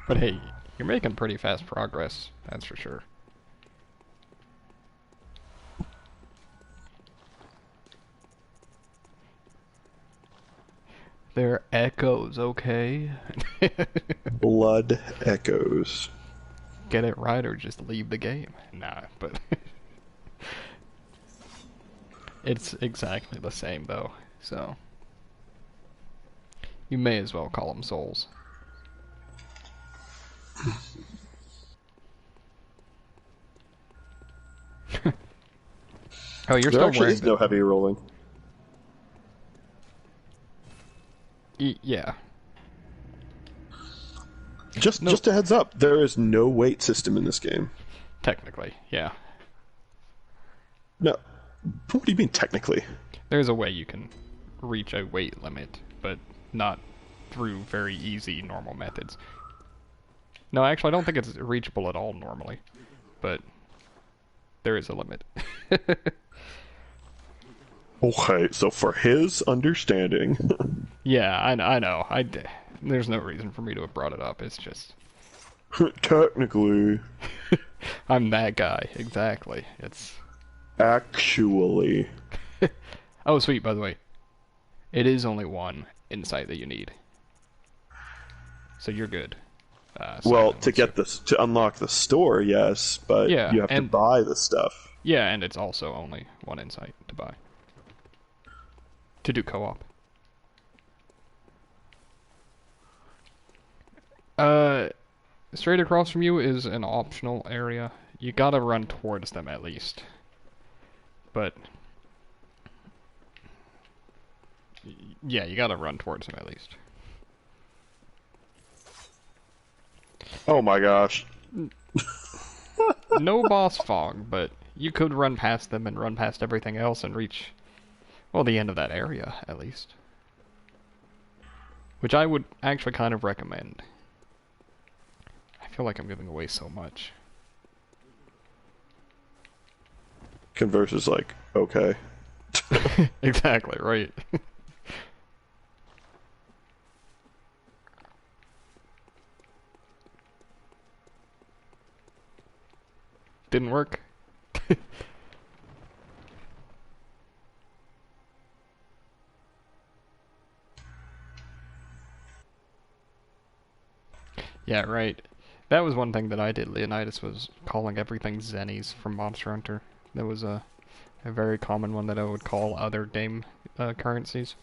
But hey, you're making pretty fast progress, that's for sure. They're echoes, okay? Blood echoes. Get it right or just leave the game. Nah, but... It's exactly the same though, so... You may as well call them souls. Oh, you're There still actually wearing is no heavy rolling. yeah. Just No. a heads up, there is no weight system in this game. Technically, yeah. No. What do you mean, technically? There's a way you can reach a weight limit, but not through very easy normal methods. No, actually I don't think it's reachable at all normally, but there is a limit. Okay, so for his understanding... Yeah, I know. There's no reason for me to have brought it up, it's just... Technically. I'm that guy, exactly. It's... Actually. Oh, sweet, by the way. It is only 1 insight that you need. So you're good. Well, Simon, to get this, to unlock the store, yes, but Yeah, you have to and- buy the stuff. Yeah, and it's also only 1 insight to buy. To do co-op. Straight across from you is an optional area. You gotta run towards them at least. But... Yeah, you gotta run towards them at least. Oh my gosh. No boss fog, but You could run past them and run past everything else and reach, well, the end of that area, at least. Which I would actually kind of recommend. I feel like I'm giving away so much. Converse is like, okay. Exactly, right. Didn't work. Yeah, right. That was one thing that I did, Leonidas, was calling everything Zennies from Monster Hunter. That was a very common one that I would call other game currencies.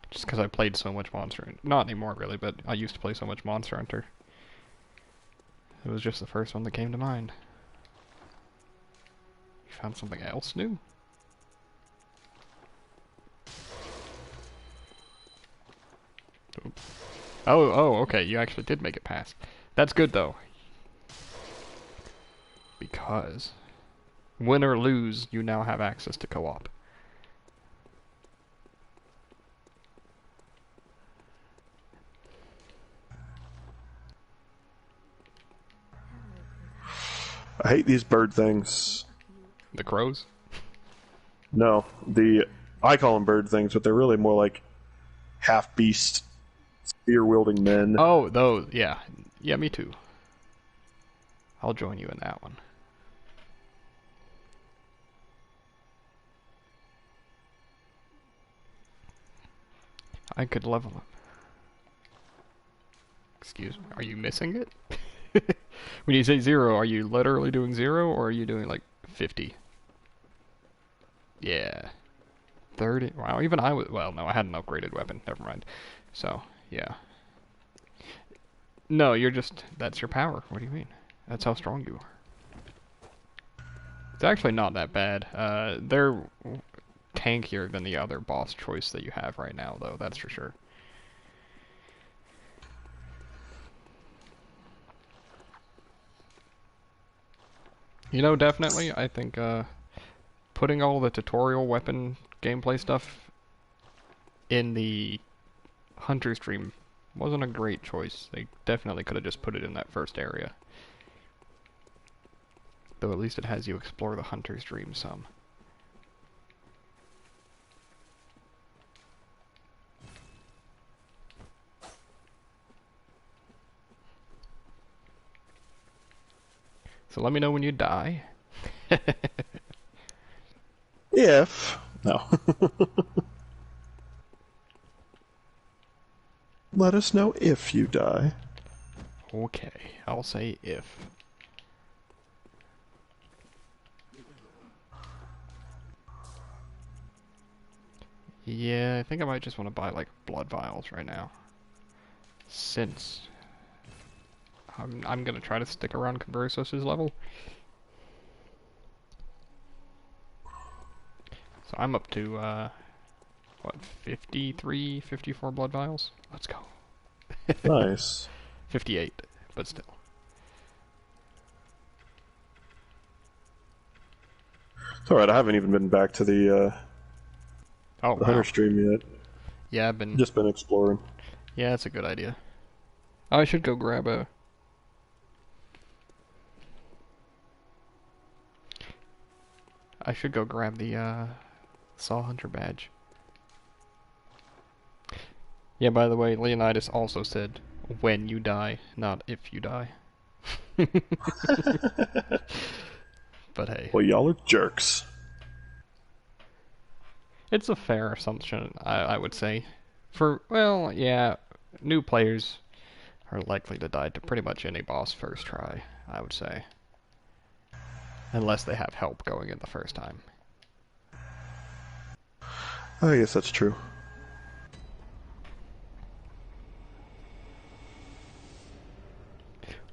Just because I played so much Monster Hunter. Not anymore, really, but I used to play so much Monster Hunter. It was just the first one that came to mind. You found something else new? Oops. Oh, okay, you actually did make it past. That's good, though. Because, win or lose, you now have access to co-op. I hate these bird things. The crows? No, I call them bird things, but they're really more like half-beast, spear-wielding men. Oh, those, yeah. Yeah, me too. I'll join you in that one. I could level up. Excuse me, are you missing it? When you say 0, are you literally doing 0, or are you doing like 50? Yeah. 30? Wow, even I was, well, no, I had an upgraded weapon, never mind. So, yeah. No, you're just, that's your power, what do you mean? That's how strong you are. It's actually not that bad. They're tankier than the other boss choice that you have right now, though, that's for sure. You know, definitely, I think, putting all the tutorial weapon gameplay stuff in the Hunter stream wasn't a great choice. They definitely could have just put it in that first area. Though at least it has you explore the Hunter stream some. So let me know when you die. If. No. Let us know if you die. Okay, I'll say if. Yeah, I think I might just want to buy like blood vials right now. Since I'm gonna try to stick around Conversos' level. So I'm up to what, 53, 54 blood vials? Let's go. Nice. 58, but still. It's alright, I haven't even been back to the Oh, Hunter wow. stream yet. Yeah, I've been... Just been exploring. Yeah, that's a good idea. I should go grab a... I should go grab the, Saw Hunter badge. Yeah, by the way, Leonidas also said, when you die, not if you die. But hey. Well, y'all are jerks. It's a fair assumption, I would say. For, well, yeah, new players are likely to die to pretty much any boss first try, I would say. Unless they have help going in the first time. I guess that's true.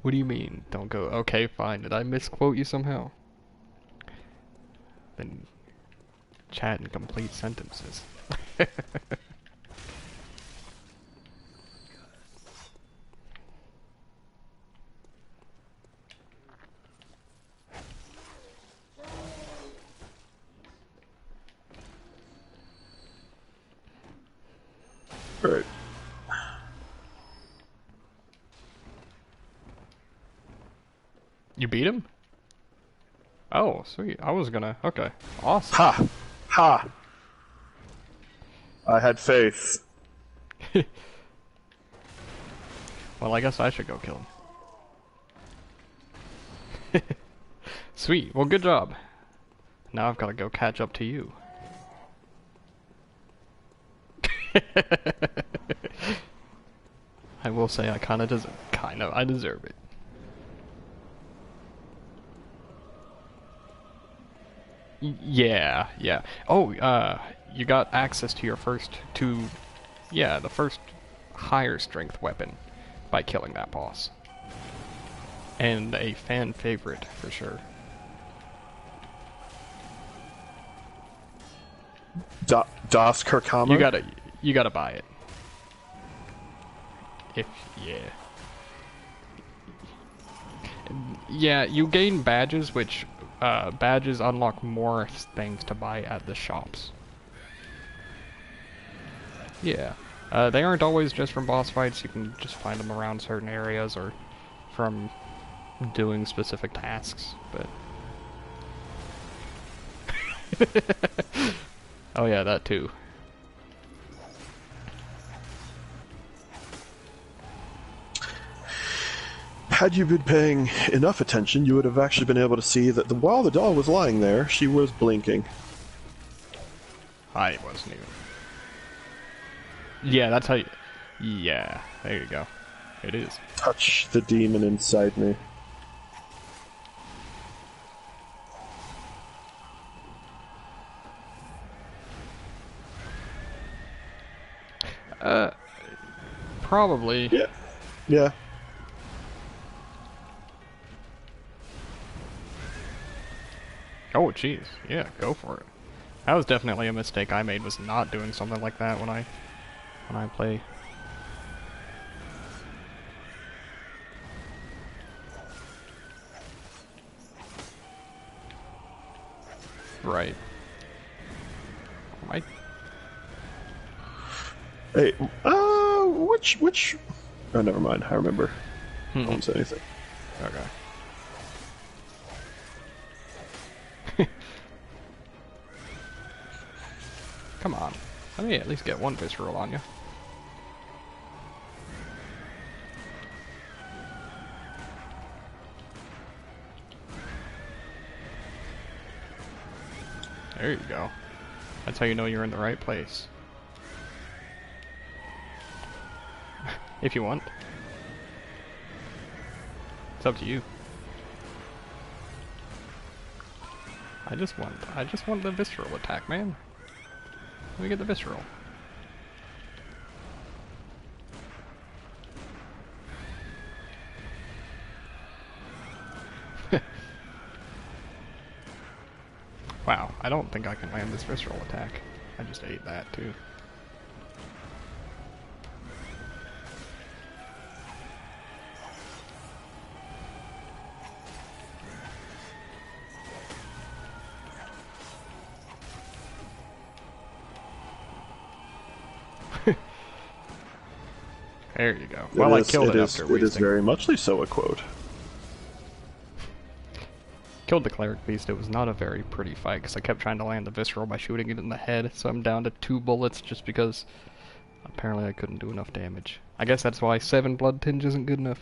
What do you mean, don't go, okay, fine, did I misquote you somehow? Then chat in complete sentences. Right. You beat him? Oh, sweet. I was gonna... Okay. Awesome. Ha! Ha! I had faith. Well, I guess I should go kill him. Sweet. Well, good job. Now I've got to go catch up to you. I will say I I deserve it. Yeah, yeah. Oh, you got access to your the first higher strength weapon by killing that boss. And a fan favorite, for sure. Das Kirkhammer? You gotta buy it. Yeah. Yeah, you gain badges, which, badges unlock more things to buy at the shops. Yeah. They aren't always just from boss fights, you can just find them around certain areas, or from doing specific tasks, but... Oh yeah, that too. Had you been paying enough attention, you would have actually been able to see that while the doll was lying there, she was blinking. I wasn't even. Yeah, that's how you... Yeah, there you go. It is. Touch the demon inside me. Probably. Yeah. Yeah. Oh, jeez. Yeah, go for it. That was definitely a mistake I made, was not doing something like that when I play. Right. I... Hey, which... Oh, never mind. I remember. I won't say anything. Okay. Come on. Let me at least get one visceral on you. There you go. That's how you know you're in the right place. If you want. It's up to you. I just want the visceral attack, man. Let me get the visceral. Wow, I don't think I can land this visceral attack. I just ate that too. There you go. Well, I killed it after wasting. It is very muchly so a quote. Killed the cleric beast. It was not a very pretty fight because I kept trying to land the visceral by shooting it in the head, so I'm down to 2 bullets just because apparently I couldn't do enough damage. I guess that's why 7 blood tinge isn't good enough.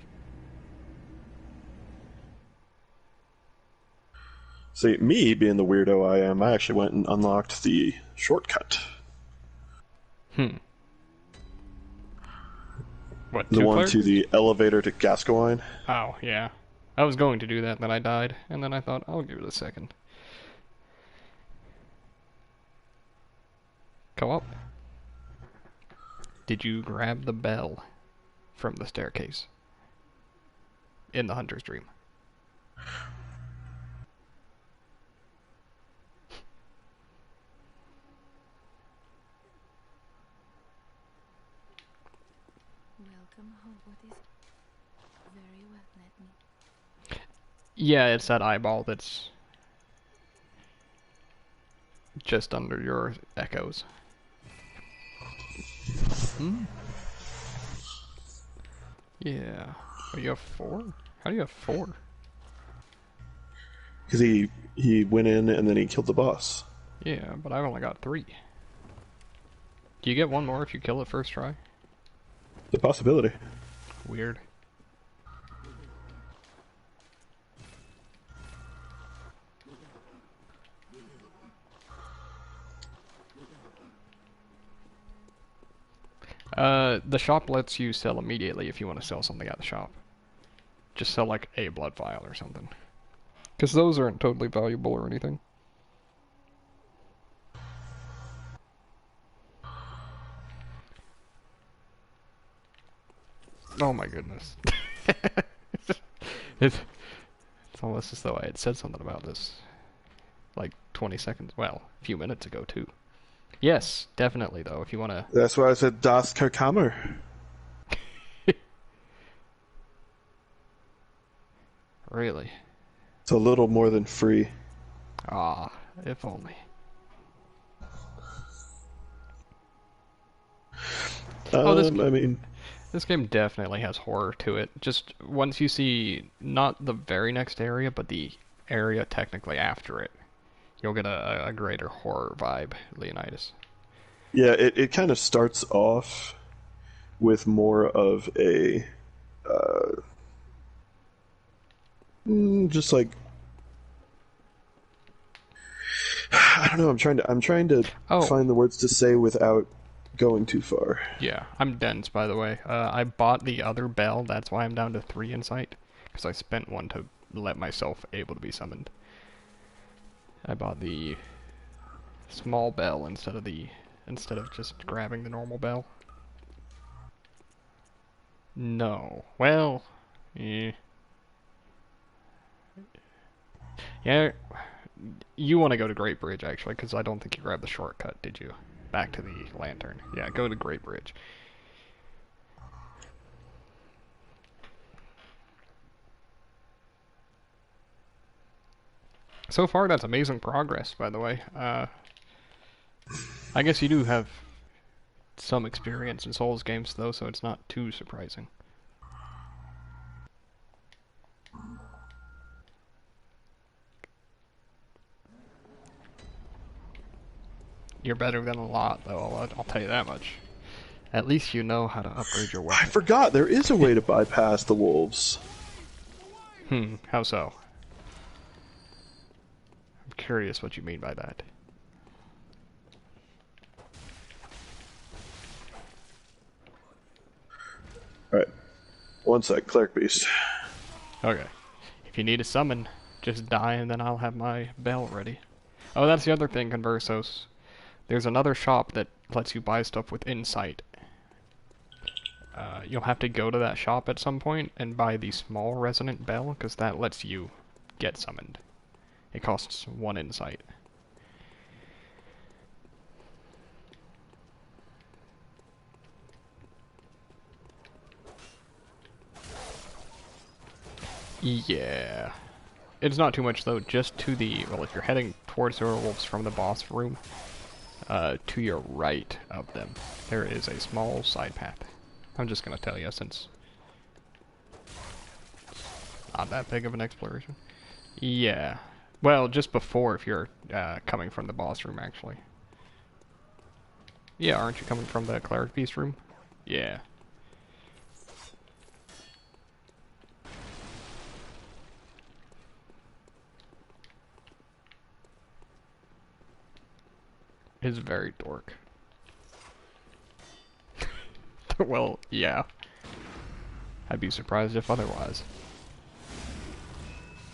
See, me being the weirdo I am, I actually went and unlocked the shortcut. What, the one to the elevator to Gascoigne? Oh, yeah. I was going to do that, then I died, and then I thought, I'll give it a second. Go up. Did you grab the bell from the staircase? In the Hunter's Dream. Yeah, it's that eyeball that's just under your echoes. Hmm? Yeah. Oh, you have 4? How do you have 4? Because he went in and then he killed the boss. Yeah, but I've only got 3. Do you get 1 more if you kill it first try? The possibility. Weird. The shop lets you sell immediately if you want to sell something at the shop. Just sell like a blood vial or something. Because those aren't totally valuable or anything. Oh my goodness. it's, it's almost as though I had said something about this like 20 seconds, well, a few minutes ago too. Yes, definitely though, if you want to... That's why I said Das Kammer. Really? It's a little more than free. Ah, if only. Oh, I mean... This game definitely has horror to it. Just once you see, not the very next area, but the area technically after it, you'll get a greater horror vibe, Leonidas. Yeah, it kind of starts off with more of a... just like... I don't know, I'm trying to find the words to say without going too far. Yeah, I'm dense, by the way. I bought the other bell, that's why I'm down to 3 insight, because I spent 1 to let myself able to be summoned. I bought the small bell instead of just grabbing the normal bell. No. Well, yeah. Yeah, you want to go to Great Bridge, actually, because I don't think you grabbed the shortcut, did you? Back to the lantern. Yeah, go to Great Bridge. So far, that's amazing progress, by the way. I guess you do have some experience in Souls games, though, so it's not too surprising. You're better than a lot, though, I'll tell you that much. At least you know how to upgrade your weapon. I forgot, there is a way to bypass the wolves. How so? I'm curious what you mean by that. Alright. One sec, Cleric Beast. Okay. If you need a summon, just die and then I'll have my bell ready. Oh, that's the other thing, Conversos. There's another shop that lets you buy stuff with insight. You'll have to go to that shop at some point and buy the small resonant bell, because that lets you get summoned. It costs 1 insight. Yeah. It's not too much though, just to the, well, if you're heading towards the werewolves from the boss room, to your right of them, there is a small side path. I'm just gonna tell you since it's not that big of an exploration. Yeah. Well, just before if you're coming from the boss room, actually. Yeah, aren't you coming from the Cleric Beast room? Yeah. It's very dork. Well, yeah. I'd be surprised if otherwise.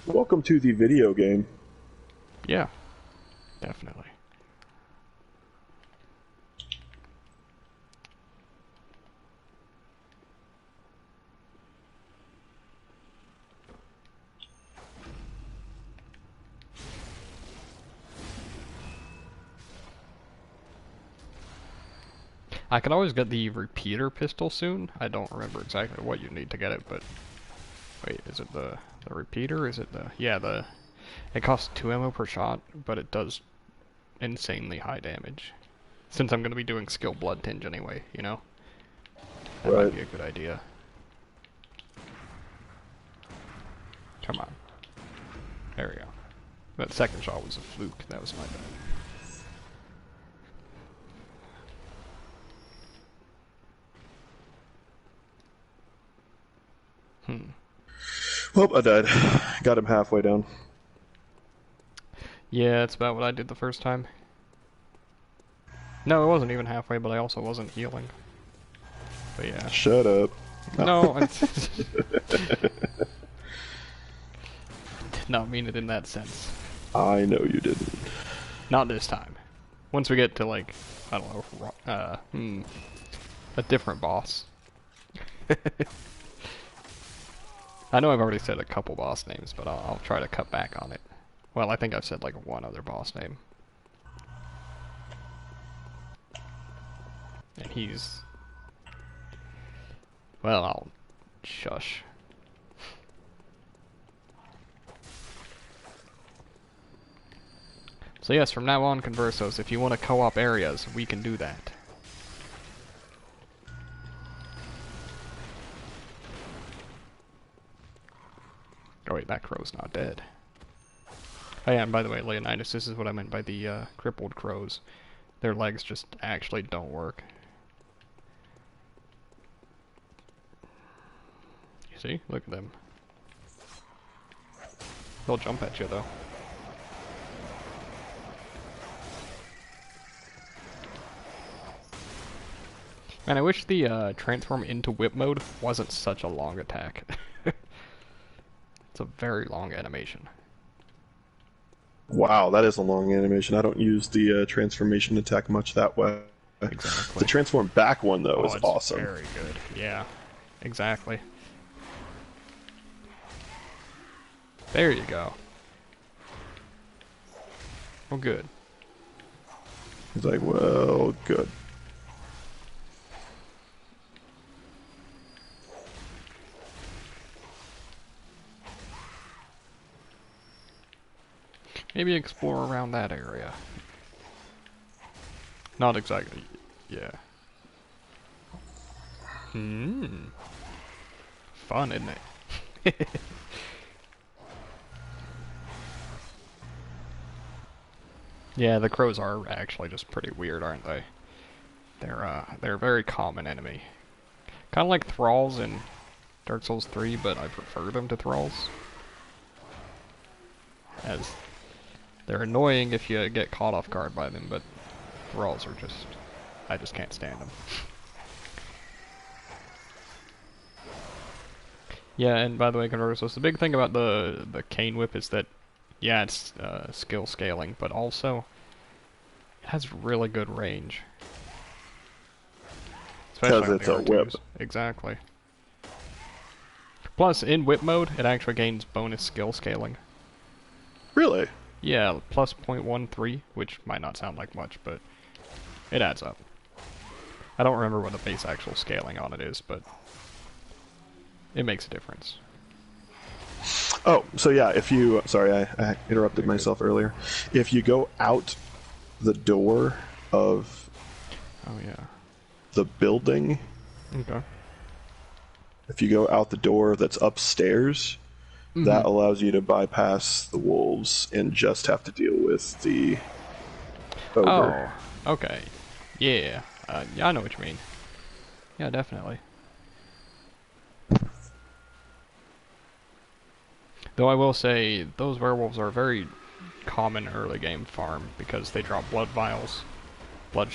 Welcome to the video game. Yeah, definitely. I could always get the repeater pistol soon. I don't remember exactly what you need to get it, but... Wait, is it the repeater? Is it the... Yeah, the... It costs 2 ammo per shot, but it does insanely high damage. Since I'm going to be doing skill blood tinge anyway, you know? That might be a good idea. Come on. There we go. That second shot was a fluke. That was my bad. Well, I died. Got him halfway down. Yeah, that's about what I did the first time. No, it wasn't even halfway, but I also wasn't healing. But yeah. Shut up. No, I did not mean it in that sense. I know you didn't. Not this time. Once we get to, like, I don't know, a different boss. I know I've already said a couple boss names, but I'll try to cut back on it. Well, I think I've said, like, one other boss name. And he's... Well, I'll... shush. So yes, from now on, Conversos, if you want to co-op areas, we can do that. Oh wait, that crow's not dead. Oh yeah, and by the way, Leonidas, this is what I meant by the crippled crows. Their legs just actually don't work. You see? Look at them. They'll jump at you though. Man, I wish the transform into whip mode wasn't such a long attack. It's a very long animation. Wow, that is a long animation. I don't use the transformation attack much that way. Exactly. The transform back one, though, is it's awesome. Very good. Yeah, exactly. There you go. Oh, good. He's like, well, good. Maybe explore around that area. Not exactly. Yeah. Fun, isn't it? Yeah, the crows are actually just pretty weird, aren't they? They're a very common enemy. Kind of like thralls in Dark Souls 3, but I prefer them to thralls. As they're annoying if you get caught off guard by them, but thralls are just... I just can't stand them. Yeah, and by the way, Conversos, the big thing about the cane whip is that, yeah, it's skill scaling, but also it has really good range. Because it's a whip. Exactly. Plus, in whip mode, it actually gains bonus skill scaling. Really? Yeah, plus 0.13, which might not sound like much, but it adds up. I don't remember what the base actual scaling on it is, but it makes a difference. Oh, so yeah, if you... Sorry, I interrupted myself earlier. If you go out the door of... Oh, yeah. The building... Okay. If you go out the door that's upstairs... That allows you to bypass the wolves and just have to deal with the ogre. Oh, okay. Yeah. Yeah, I know what you mean. Yeah, definitely. Though I will say, those werewolves are a very common early game farm because they drop blood vials, blood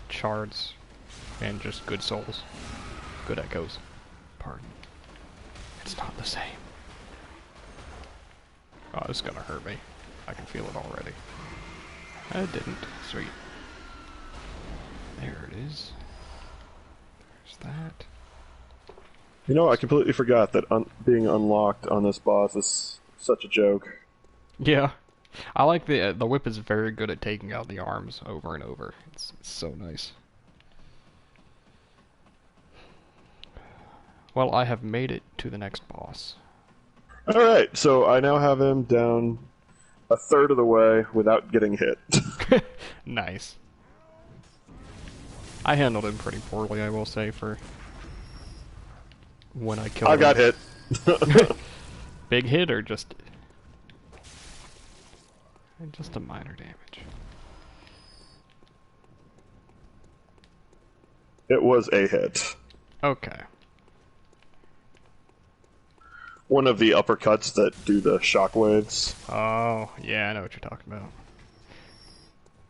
shards, and just good souls. Good echoes. Pardon. It's not the same. Oh, this is gonna hurt me. I can feel it already. I didn't. Sweet. There it is. There's that. You know, I completely forgot that being unlocked on this boss is such a joke. Yeah. I like the whip is very good at taking out the arms over and over. It's so nice. Well, I have made it to the next boss. Alright, so I now have him down a third of the way without getting hit. Nice. I handled him pretty poorly, I will say, for when I killed I him. got hit. Big hit or just a minor damage? It was a hit. Okay. One of the uppercuts that do the shockwaves. Oh, yeah, I know what you're talking about.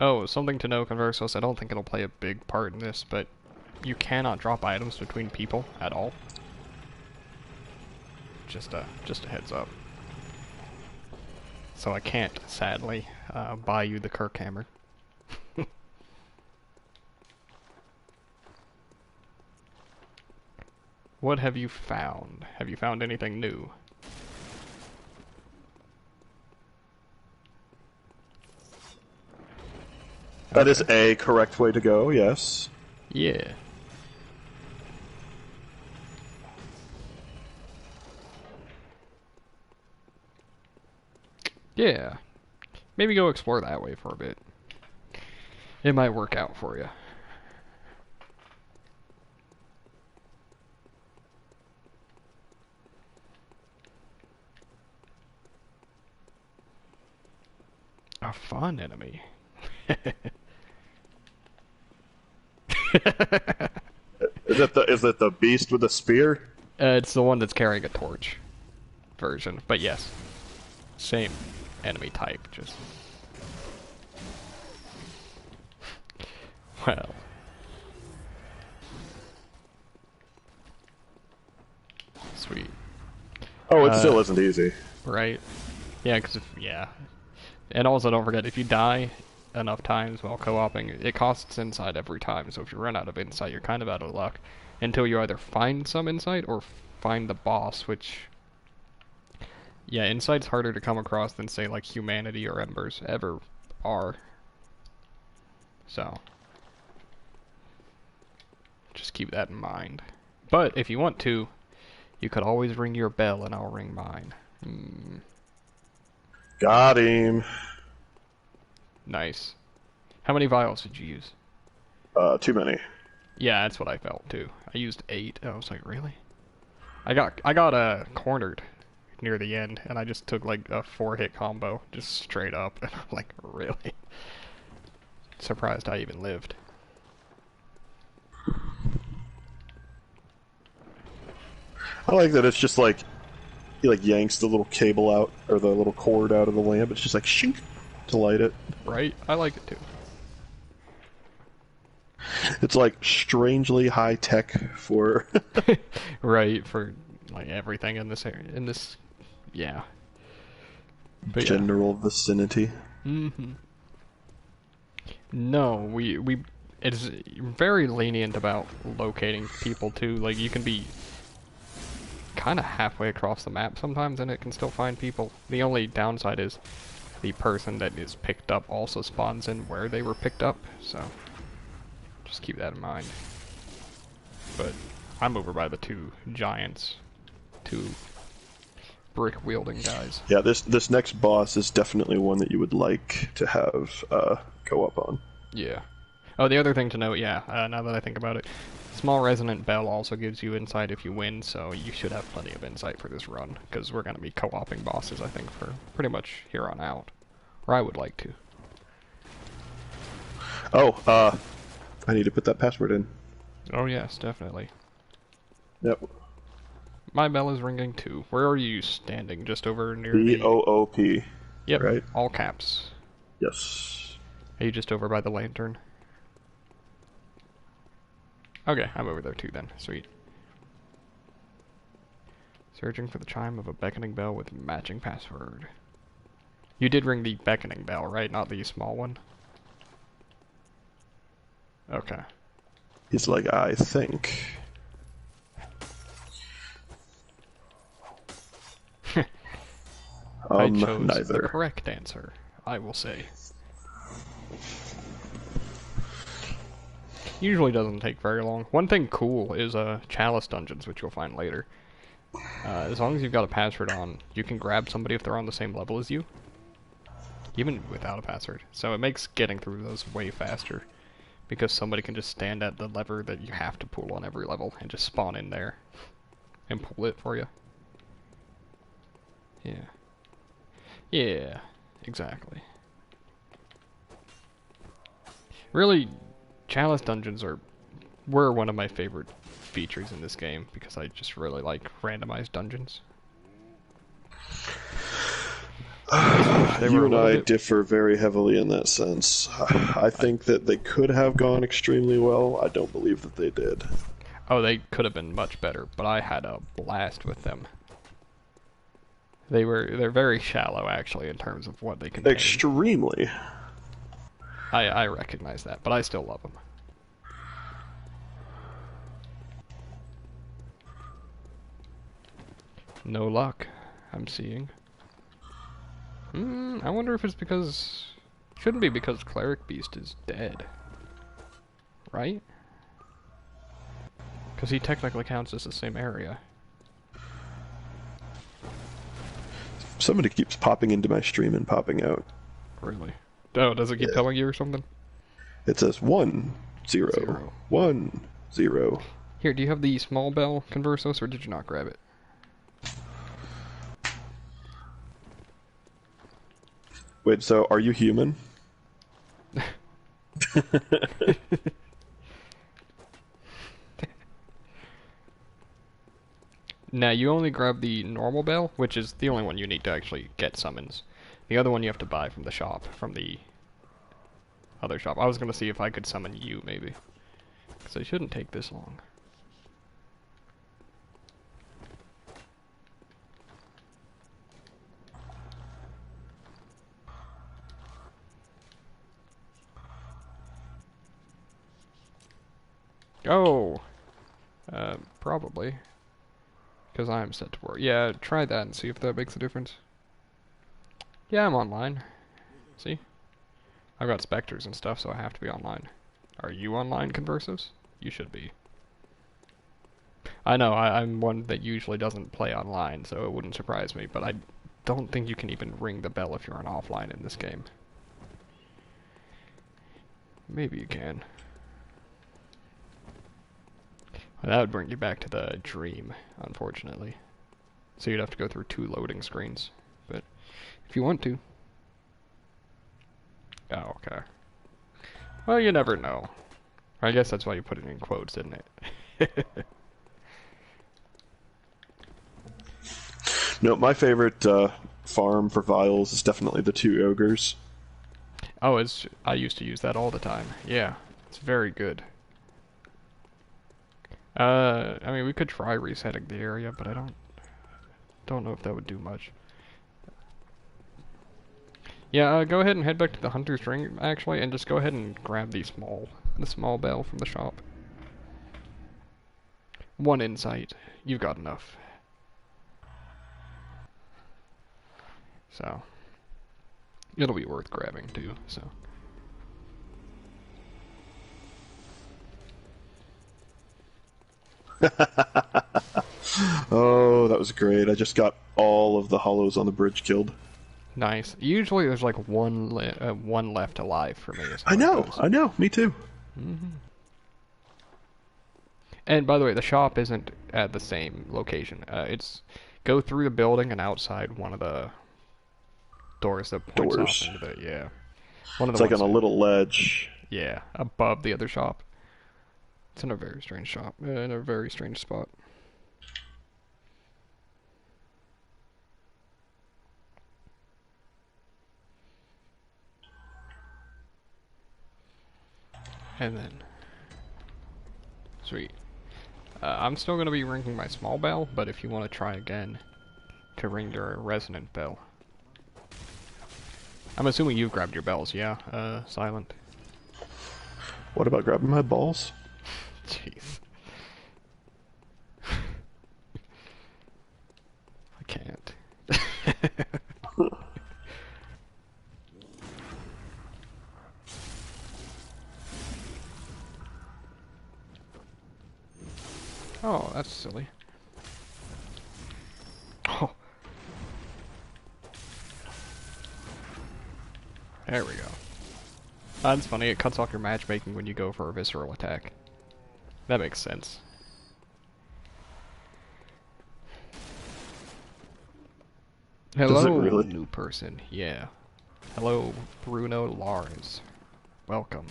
Oh, something to know, Conversos, I don't think it'll play a big part in this, but you cannot drop items between people at all. Just a heads up. So I can't, sadly, buy you the Kirk hammer. What have you found? Have you found anything new? That is a correct way to go, yes. Yeah. Yeah. Maybe go explore that way for a bit. It might work out for you. A fun enemy. Is it the beast with the spear? It's the one that's carrying a torch version, but yes. Same enemy type, just... Well... Sweet. Oh, it still isn't easy. Right? Yeah, because yeah. And also don't forget, if you die enough times while co-oping, it costs insight every time, so if you run out of insight, you're kind of out of luck. Until you either find some insight or find the boss, which... Yeah, insight's harder to come across than, say, like, humanity or embers ever are. So... just keep that in mind. But, if you want to, you could always ring your bell and I'll ring mine. Got him. Nice. How many vials did you use? Too many. Yeah, that's what I felt too. I used 8. I was like, really? I got cornered near the end, and I just took like a 4-hit combo, just straight up. And I'm like, really? Surprised I even lived. I like that it's just like he like yanks the little cable out or the little cord out of the lamp. It's just like shink to light it. Right? I like it too. It's like strangely high tech for Right, for like everything in this area. In this, yeah. But general vicinity. Mm-hmm. No, we it's very lenient about locating people too. Like you can be kind of halfway across the map sometimes and it can still find people. The only downside is the person that is picked up also spawns in where they were picked up, so just keep that in mind. But I'm over by the 2 giants, 2 brick wielding guys. Yeah, this next boss is definitely one that you would like to have go up on. Yeah. Oh, the other thing to note, yeah, now that I think about it, small resonant bell also gives you insight if you win, so you should have plenty of insight for this run, because we're going to be co-oping bosses, I think, for pretty much here on out. Or I would like to. Oh, I need to put that password in. Oh yes, definitely. Yep. My bell is ringing too. Where are you standing? Just over near the... B-O-O-P. Yep, right? all caps. Yes. Are you just over by the lantern? Okay, I'm over there too then. Sweet. Searching for the chime of a beckoning bell with matching password. You did ring the beckoning bell, right? Not the small one? Okay. He's like, I think. I chose neither. the correct answer, I will say. Usually doesn't take very long. One thing cool is chalice dungeons, which you'll find later. As long as you've got a password on, you can grab somebody if they're on the same level as you. Even without a password. So it makes getting through those way faster. because somebody can just stand at the lever that you have to pull on every level and just spawn in there and pull it for you. Yeah. Yeah, exactly. Really, chalice dungeons were one of my favorite features in this game because I just really like randomized dungeons. They were You a and little I bit. differ very heavily in that sense. I think that they could have gone extremely well. I don't believe that they did. Oh, they could have been much better, but I had a blast with them. They're very shallow actually in terms of what they contain. Extremely. I recognize that, but I still love them. No luck, I'm seeing. I wonder if it's because... Shouldn't be because Cleric Beast is dead. Right? Because he technically counts as the same area. Somebody keeps popping into my stream and popping out. Really? Oh, does it keep telling you or something? It says 1, 0, 0. 1, 0. Here, do you have the small bell, Conversos, or did you not grab it? Wait, so are you human? Now, you only grab the normal bell, which is the only one you need to actually get summons. The other one you have to buy from the shop, from the other shop. I was going to see if I could summon you, maybe. Because it shouldn't take this long. Oh! Probably. Because I am set to work. Yeah, try that and see if that makes a difference. Yeah, I'm online. See? I've got specters and stuff, so I have to be online. Are you online, Conversos? You should be. I know, I'm one that usually doesn't play online, so it wouldn't surprise me, but I don't think you can even ring the bell if you're on offline in this game. Maybe you can. Well, that would bring you back to the dream, unfortunately. So you'd have to go through 2 loading screens. But if you want to. Oh, okay. Well, you never know. I guess that's why you put it in quotes, didn't it? No, my favorite farm for vials is definitely the 2 ogres. Oh, I used to use that all the time. Yeah, it's very good. I mean, we could try resetting the area, but I don't know if that would do much. Yeah, go ahead and head back to the Hunter's Ring, actually, and just go ahead and grab the small bell from the shop. 1 insight. You've got enough. So, it'll be worth grabbing, too, so. Oh, that was great. I just got all of the hollows on the bridge killed. Nice. Usually there's like one left alive for me. I know, me too. And by the way, the shop isn't at the same location. It's go through the building and outside one of the doors that points off into the, yeah. One of the It's like on a little ledge. Yeah, above the other shop. It's in a very strange shop, in a very strange spot. And then, sweet. I'm still going to be ringing my small bell, but if you want to try again to ring your resonant bell. I'm assuming you've grabbed your bells, yeah, Silent? What about grabbing my balls? Jeez. I can't. Oh, that's silly. Oh. There we go. That's funny, it cuts off your matchmaking when you go for a visceral attack. That makes sense. Does it Hello, really? new person. Yeah. Hello, Bruno Lars. Welcome.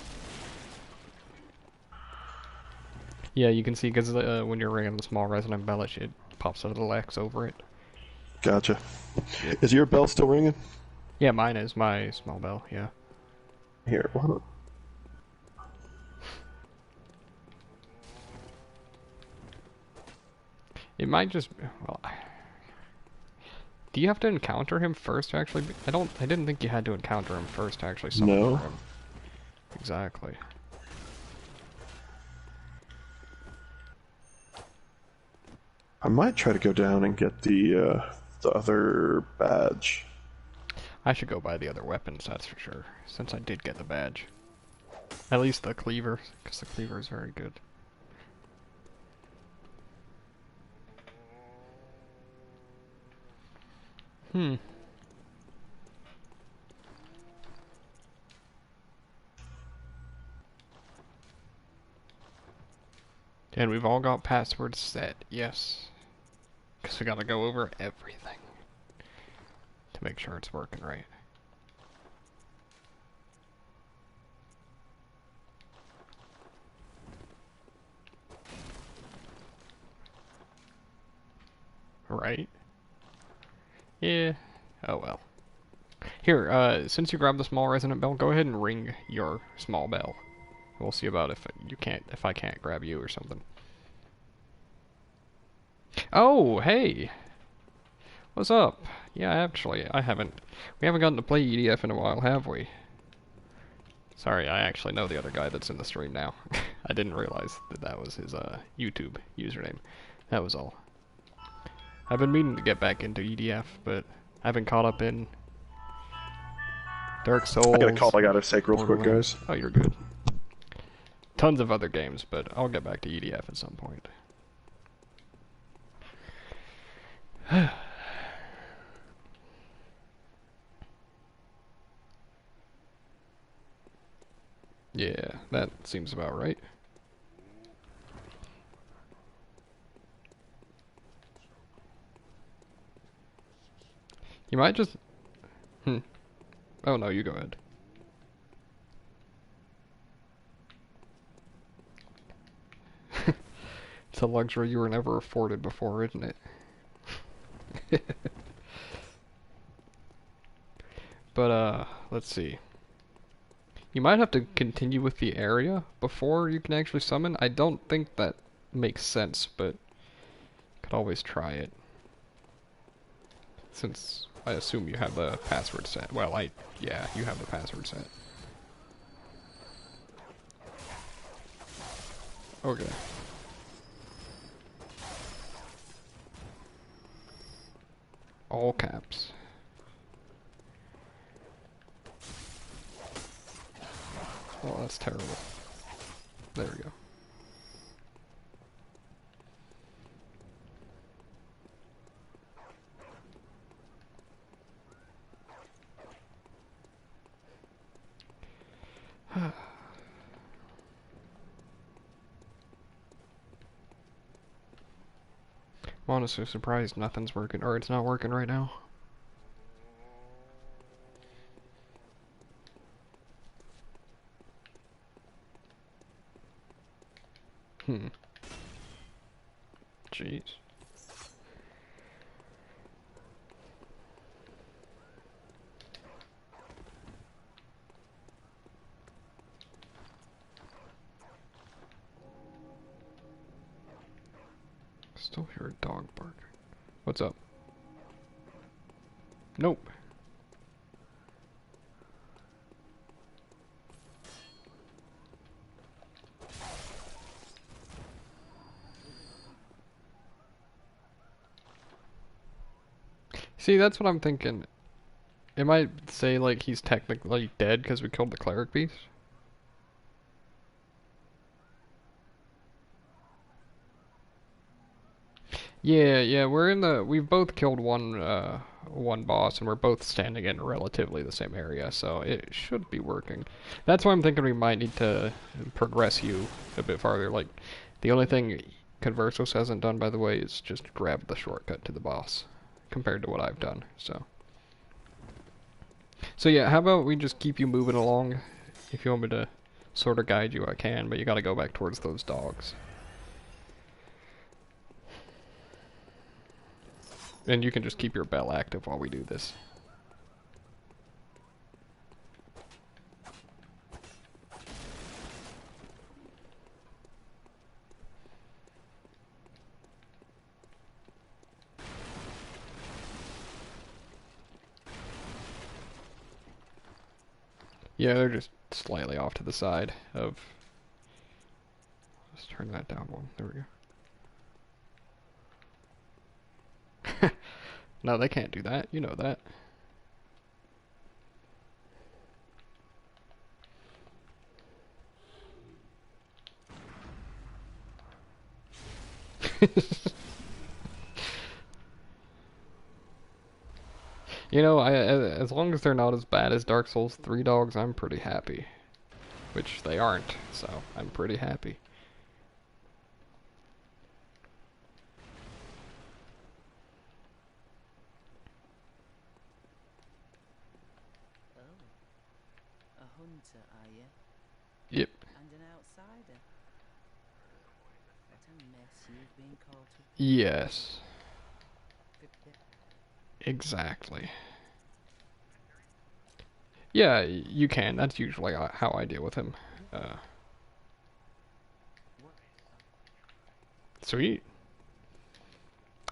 Yeah, you can see because when you're ringing the small resonant bell, it pops a little X over it. Gotcha. Yep. Is your bell still ringing? Yeah, mine is my small bell. Yeah. Here, why don't... It might just. Well, do you have to encounter him first to actually? I didn't think you had to encounter him first to actually summon No. for him. Exactly. I might try to go down and get the other badge. I should go buy the other weapons, that's for sure. Since I did get the badge. At least the cleaver, because the cleaver is very good. Hmm. And we've all got passwords set, yes. Because we gotta go over everything. To make sure it's working right. Right? Yeah. Oh well. Here, since you grabbed the small resonant bell, go ahead and ring your small bell. We'll see about if I can't grab you or something. Oh, hey! What's up? Yeah, actually, we haven't gotten to play EDF in a while, have we? Sorry, I actually know the other guy that's in the stream now. I didn't realize that was his, YouTube username. That was all. I've been meaning to get back into EDF, but I haven't caught up in Dark Souls. I got a call I gotta take real quick, guys. Oh, you're good. Tons of other games, but I'll get back to EDF at some point. Yeah, that seems about right. You might just... Oh no, you go ahead. It's a luxury you were never afforded before, isn't it? But, let's see. You might have to continue with the area before you can actually summon. I don't think that makes sense, but could always try it. Since I assume you have the password set. Well, yeah, you have the password set. Okay. All caps. Oh, that's terrible. There we go. I'm honestly surprised nothing's working, or it's not working right now. Jeez. Still hear a dog bark. What's up? Nope. See, that's what I'm thinking. It might say, like, he's technically dead because we killed the cleric beast. Yeah, we've both killed one one boss, and we're both standing in relatively the same area, so it should be working. That's why I'm thinking we might need to progress you a bit farther. Like, the only thing Conversos hasn't done, by the way, is just grab the shortcut to the boss, compared to what I've done, so. So yeah, how about we just keep you moving along? If you want me to sort of guide you, I can, but you gotta go back towards those dogs. And you can just keep your bell active while we do this. Yeah, they're just slightly off to the side of... Let's turn that down one. There we go. No, they can't do that. You know that. You know, as long as they're not as bad as Dark Souls 3 dogs, I'm pretty happy. Which they aren't, so I'm pretty happy. Oh, a hunter, are you? Yep. And an outsider? What a mess you've been caught up in. Yes. Exactly. Yeah, you can. That's usually how I deal with him. Sweet.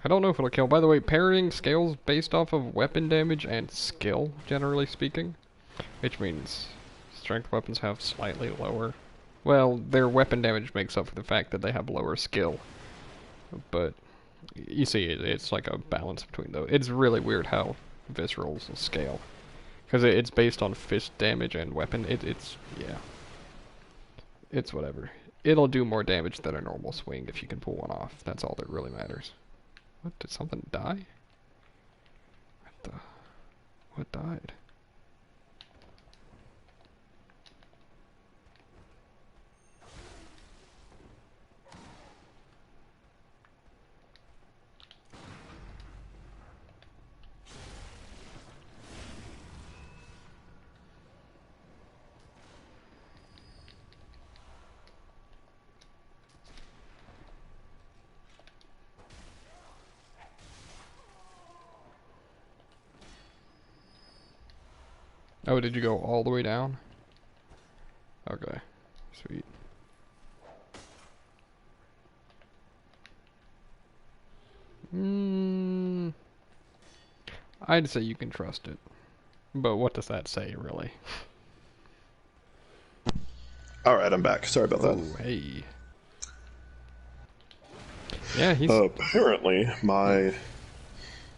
I don't know if it'll kill. By the way, parrying scales based off of weapon damage and skill, generally speaking. Which means strength weapons have slightly lower... Well, their weapon damage makes up for the fact that they have lower skill. But, you see, it's like a balance between those. It's really weird how Visceral's scale. Because it's based on fist damage and weapon. Yeah. It's whatever. It'll do more damage than a normal swing if you can pull one off. That's all that really matters. What, did something die? What died? Oh, did you go all the way down? Okay. Sweet. I'd say you can trust it. But what does that say, really? Alright, I'm back. Sorry about that. Oh, hey. Yeah, he's... Apparently, my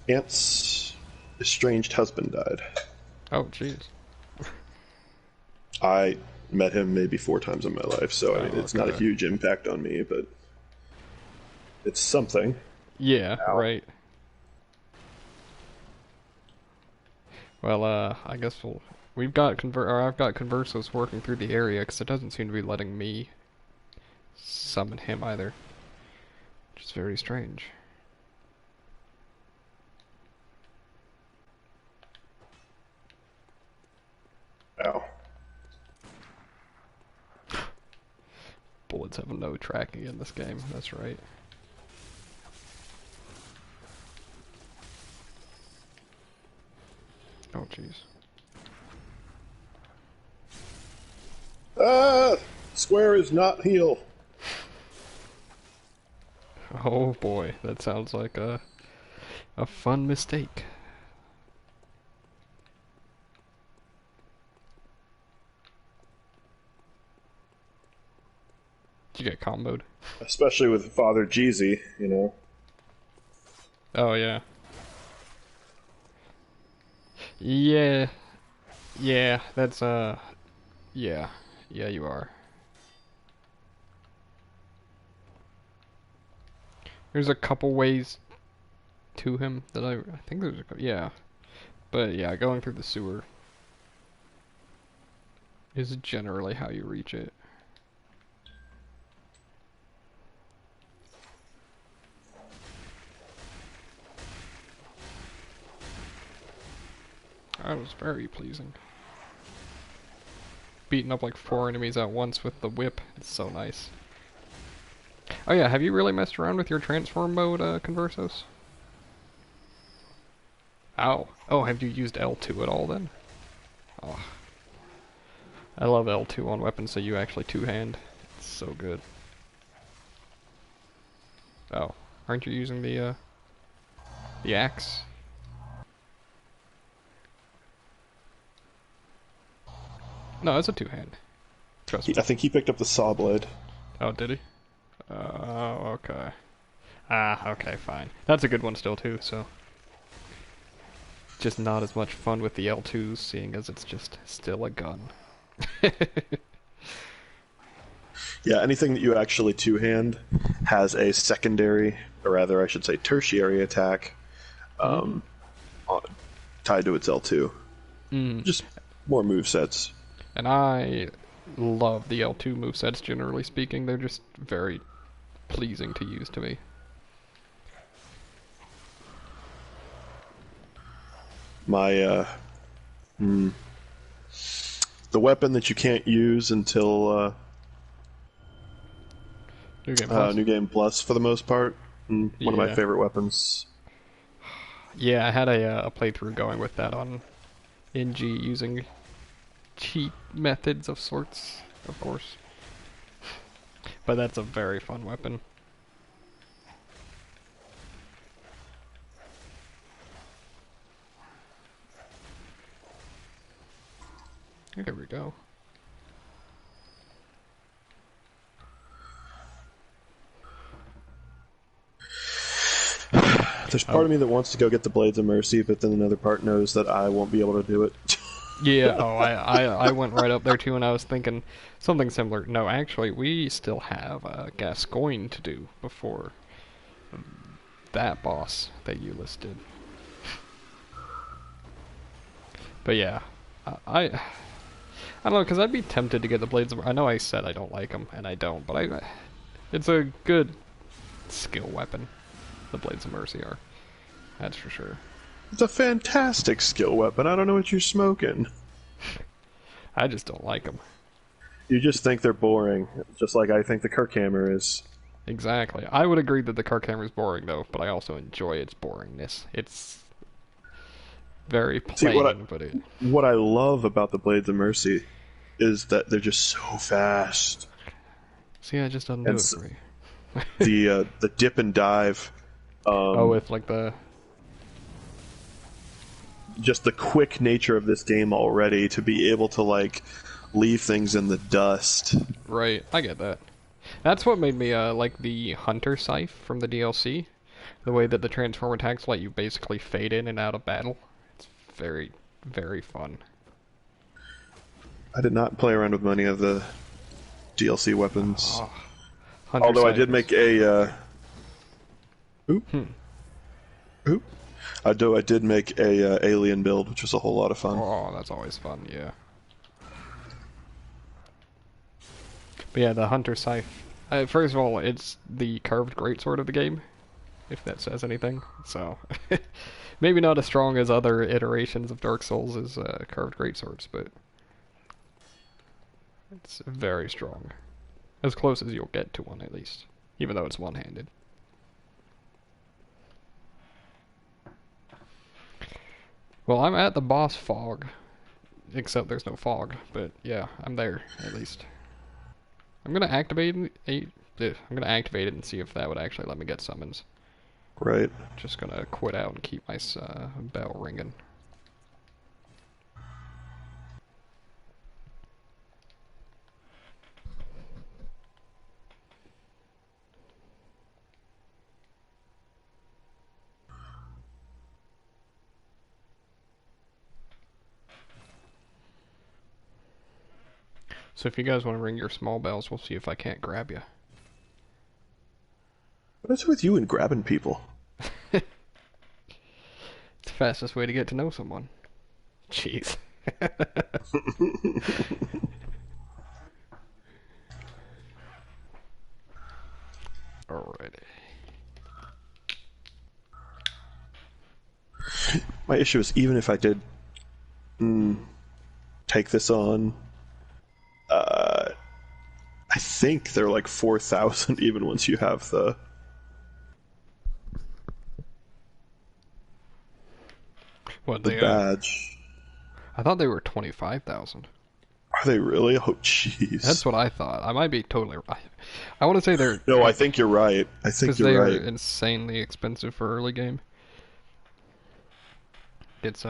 aunt's estranged husband died. Oh, jeez. I met him maybe 4 times in my life, so I mean, it's not a huge impact on me, but it's something. Yeah, Ow. right. Well, I guess I've got Conversos working through the area, because it doesn't seem to be letting me summon him either. Which is very strange. Ow. Bullets have no tracking in this game, that's right. Oh, jeez. Square is not heal. Oh boy, that sounds like a fun mistake. Did you get comboed? Especially with Father Jeezy, you know. Oh yeah. Yeah. Yeah, that's yeah. Yeah, you are. There's a couple ways to him that I think there's a couple, yeah. But yeah, going through the sewer is generally how you reach it. That was very pleasing. Beating up like 4 enemies at once with the whip. It's so nice. Oh yeah, have you really messed around with your transform mode, Conversos? Ow. Oh, have you used L2 at all then? Oh. I love L2 on weapons so you actually two-hand. It's so good. Oh. Aren't you using the axe? No, it's a two-hand. Trust me. I think he picked up the saw blade. Oh, did he? Oh, okay. Ah, okay, fine. That's a good one still too, so. Just not as much fun with the L2s, seeing as it's just still a gun. Yeah, anything that you actually two-hand has a secondary, or rather I should say tertiary attack on, tied to its L2. Just more movesets. And I love the L2 movesets, generally speaking. They're just very pleasing to use to me. My, the weapon that you can't use until New Game Plus. New Game Plus for the most part. One of my Yeah. favorite weapons. Yeah, I had a playthrough going with that on NG using cheat methods of sorts, of course. But that's a very fun weapon. There we go. There's part of me that wants to go get the Blades of Mercy, but then another part knows that I won't be able to do it. Yeah, oh, I went right up there too, and I was thinking something similar. No, actually, we still have Gascoigne to do before that boss that you listed. But yeah, I don't know, because I'd be tempted to get the Blades of... I know I said I don't like them, and I don't, but it's a good skill weapon. The Blades of Mercy are. That's for sure. It's a fantastic skill weapon. I don't know what you're smoking. I just don't like them. You just think they're boring, just like I think the Kirkhammer is. Exactly. I would agree that the Kirkhammer is boring, though, but I also enjoy its boringness. It's very plain, See, what I love about the Blades of Mercy is that they're just so fast. See, I just don't do it for me. The dip and dive. With like the... Just the quick nature of this game already, to be able to, like, leave things in the dust. Right, I get that. That's what made me like the Hunter Scythe from the DLC. The way that the transform attacks let you basically fade in and out of battle. It's very, very fun. I did not play around with many of the DLC weapons. Oh, Hunter Although I Scythe did is- make a... Oop. Although I did make a alien build, which was a whole lot of fun. Oh, that's always fun, yeah. But yeah, the Hunter Scythe. First of all, it's the curved greatsword of the game, if that says anything. So, maybe not as strong as other iterations of Dark Souls as curved greatswords, but it's very strong. As close as you'll get to one, at least. Even though it's one-handed. Well, I'm at the boss fog. Except there's no fog, but yeah, I'm there, at least. I'm gonna activate it and see if that would actually let me get summons. Right. Just gonna quit out and keep my bell ringing. So if you guys want to ring your small bells, we'll see if I can't grab you. What is with you and grabbing people? It's the fastest way to get to know someone. Jeez. Alrighty. My issue is even if I did take this on, I think they're like 4,000 even once you have the. What The they? badge. I thought they were 25,000. Are they really? Oh, jeez. That's what I thought. I might be totally right. I want to say they're No, I think you're right. I think because they you're are right. insanely expensive for early game. It's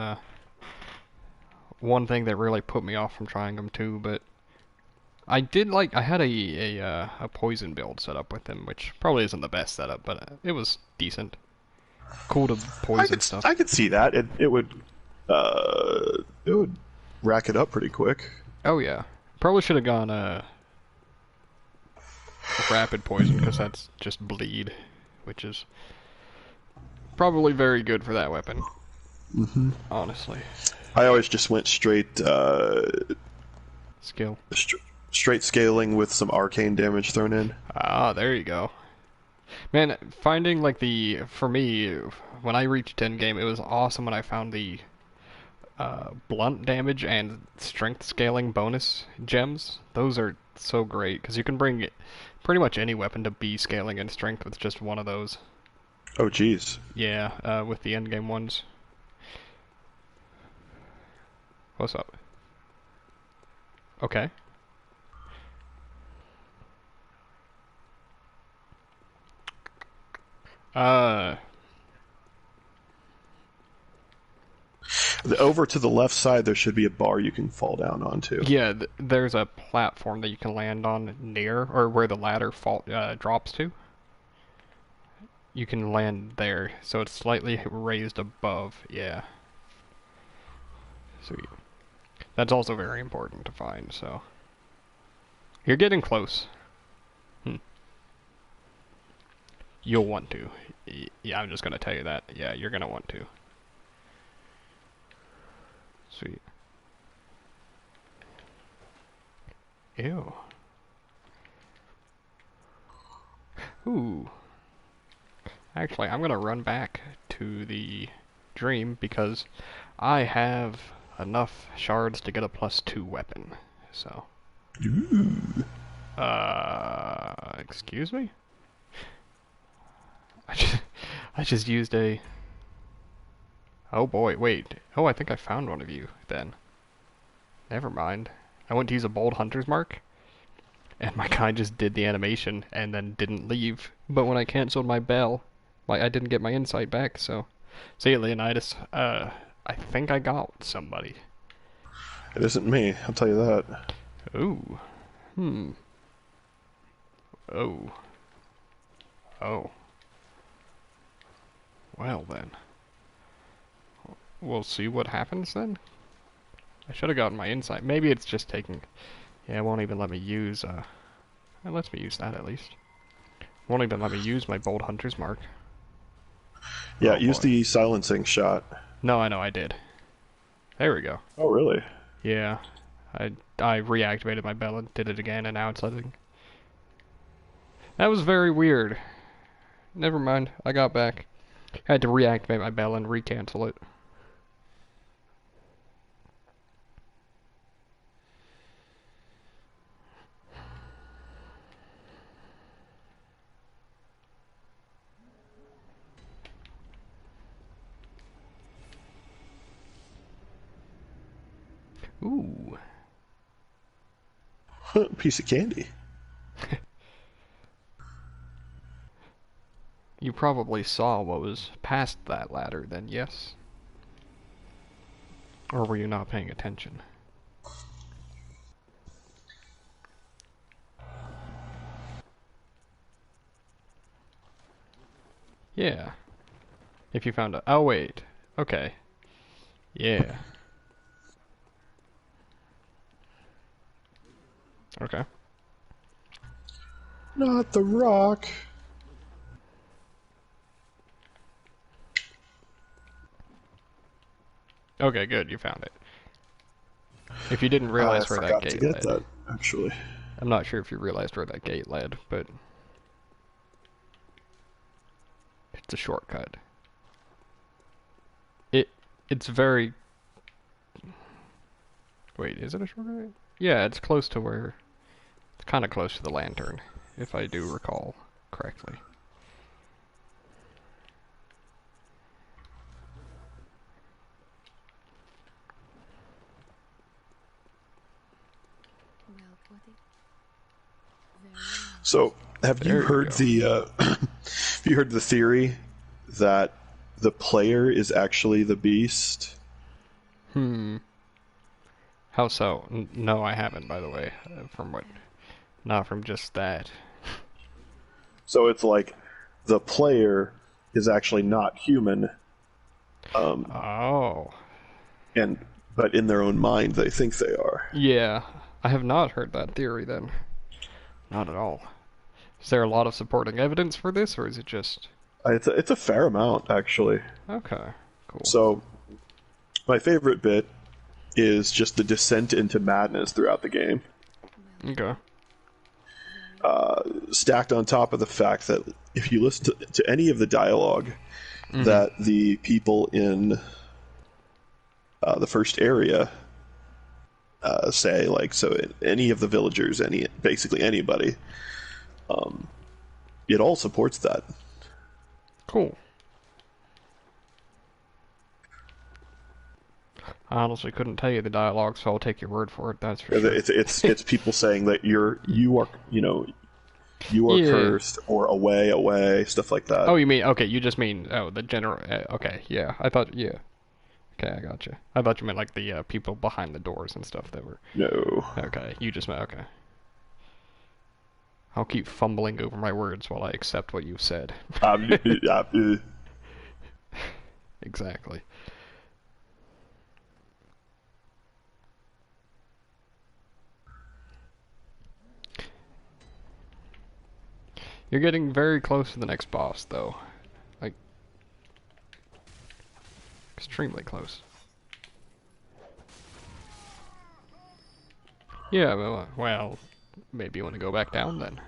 one thing that really put me off from trying them too, but I did like I had a poison build set up with them, which probably isn't the best setup, but it was decent. Cool to poison stuff. I could see that. It would rack it up pretty quick. Oh yeah, probably should have gone rapid poison because that's just bleed, which is probably very good for that weapon. Honestly, I always just went straight skill. straight scaling with some arcane damage thrown in. Ah, there you go. Man, finding like for me, when I reached end game, it was awesome when I found the blunt damage and strength scaling bonus gems. Those are so great because you can bring pretty much any weapon to B scaling and strength with just one of those. Oh, jeez. Yeah, with the end game ones. What's up? Okay. Uh, Over to the left side, there should be a bar you can fall down onto. yeah, there's a platform that you can land on near, or where the ladder drops to. You can land there, so it's slightly raised above, yeah. Sweet. That's also very important to find, so. You're getting close. You'll want to. Yeah, I'm just gonna tell you that. Yeah, you're gonna want to. Sweet. Ew. Ooh. Actually, I'm gonna run back to the dream because I have enough shards to get a +2 weapon. So. Ooh. Excuse me? I just used a... Oh boy, wait. Oh, I think I found one of you, then. Never mind. I went to use a bold hunter's mark, and my guy just did the animation and then didn't leave. But when I canceled my bell, I didn't get my insight back, so... See you, Leonidas. I think I got somebody. It isn't me, I'll tell you that. Ooh. Oh. Oh. Well then. We'll see what happens then. I should have gotten my insight. Maybe it's just taking... Yeah, it won't even let me use, it lets me use that at least. Won't even let me use my bold hunter's mark. Yeah, Oh, use boy. the silencing shot. No, I know, I did. There we go. Oh, really? Yeah. I reactivated my bell and did it again, and now it's letting... That was very weird. Never mind, I got back. I had to reactivate my bell and recancel it. Ooh. Piece of candy. You probably saw what was past that ladder then, yes? Or were you not paying attention? Yeah. If you found a... Oh, wait. Okay. Yeah. Okay. Not the rock. Okay, good. You found it. If you didn't I realize where that forgot to gate get led. that, actually. I'm not sure if you realized where that gate led, but it's a shortcut. It's very... Wait, is it a shortcut? Yeah, it's close to where... It's kind of close to the lantern, if I do recall correctly. Well put it. Very well. So, have you There you heard go. the have you heard the theory that the player is actually the beast? How so? No, I haven't, by the way. From what? Not from just that. So it's like the player is actually not human, Oh. and but in their own mind they think they are. Yeah. I have not heard that theory, then. Not at all. Is there a lot of supporting evidence for this, or is it just... It's a fair amount, actually. Okay, cool. So, my favorite bit is just the descent into madness throughout the game, Okay. stacked on top of the fact that if you listen to any of the dialogue that the people in the first area say, like, so any of the villagers, basically anybody, it all supports that. Cool. I honestly couldn't tell you the dialogue, so I'll take your word for it, that's for sure. It's people saying that you are Yeah. cursed, or away, stuff like that. Oh, you mean... Okay, you just mean... Oh, the general... okay, yeah. I thought... Yeah. Okay, I gotcha. I thought you meant, like, the people behind the doors and stuff that were... No. Okay, you just meant... Okay. I'll keep fumbling over my words while I accept what you've said. Exactly. You're getting very close to the next boss, though. Like, extremely close. Yeah, well, maybe you want to go back down then.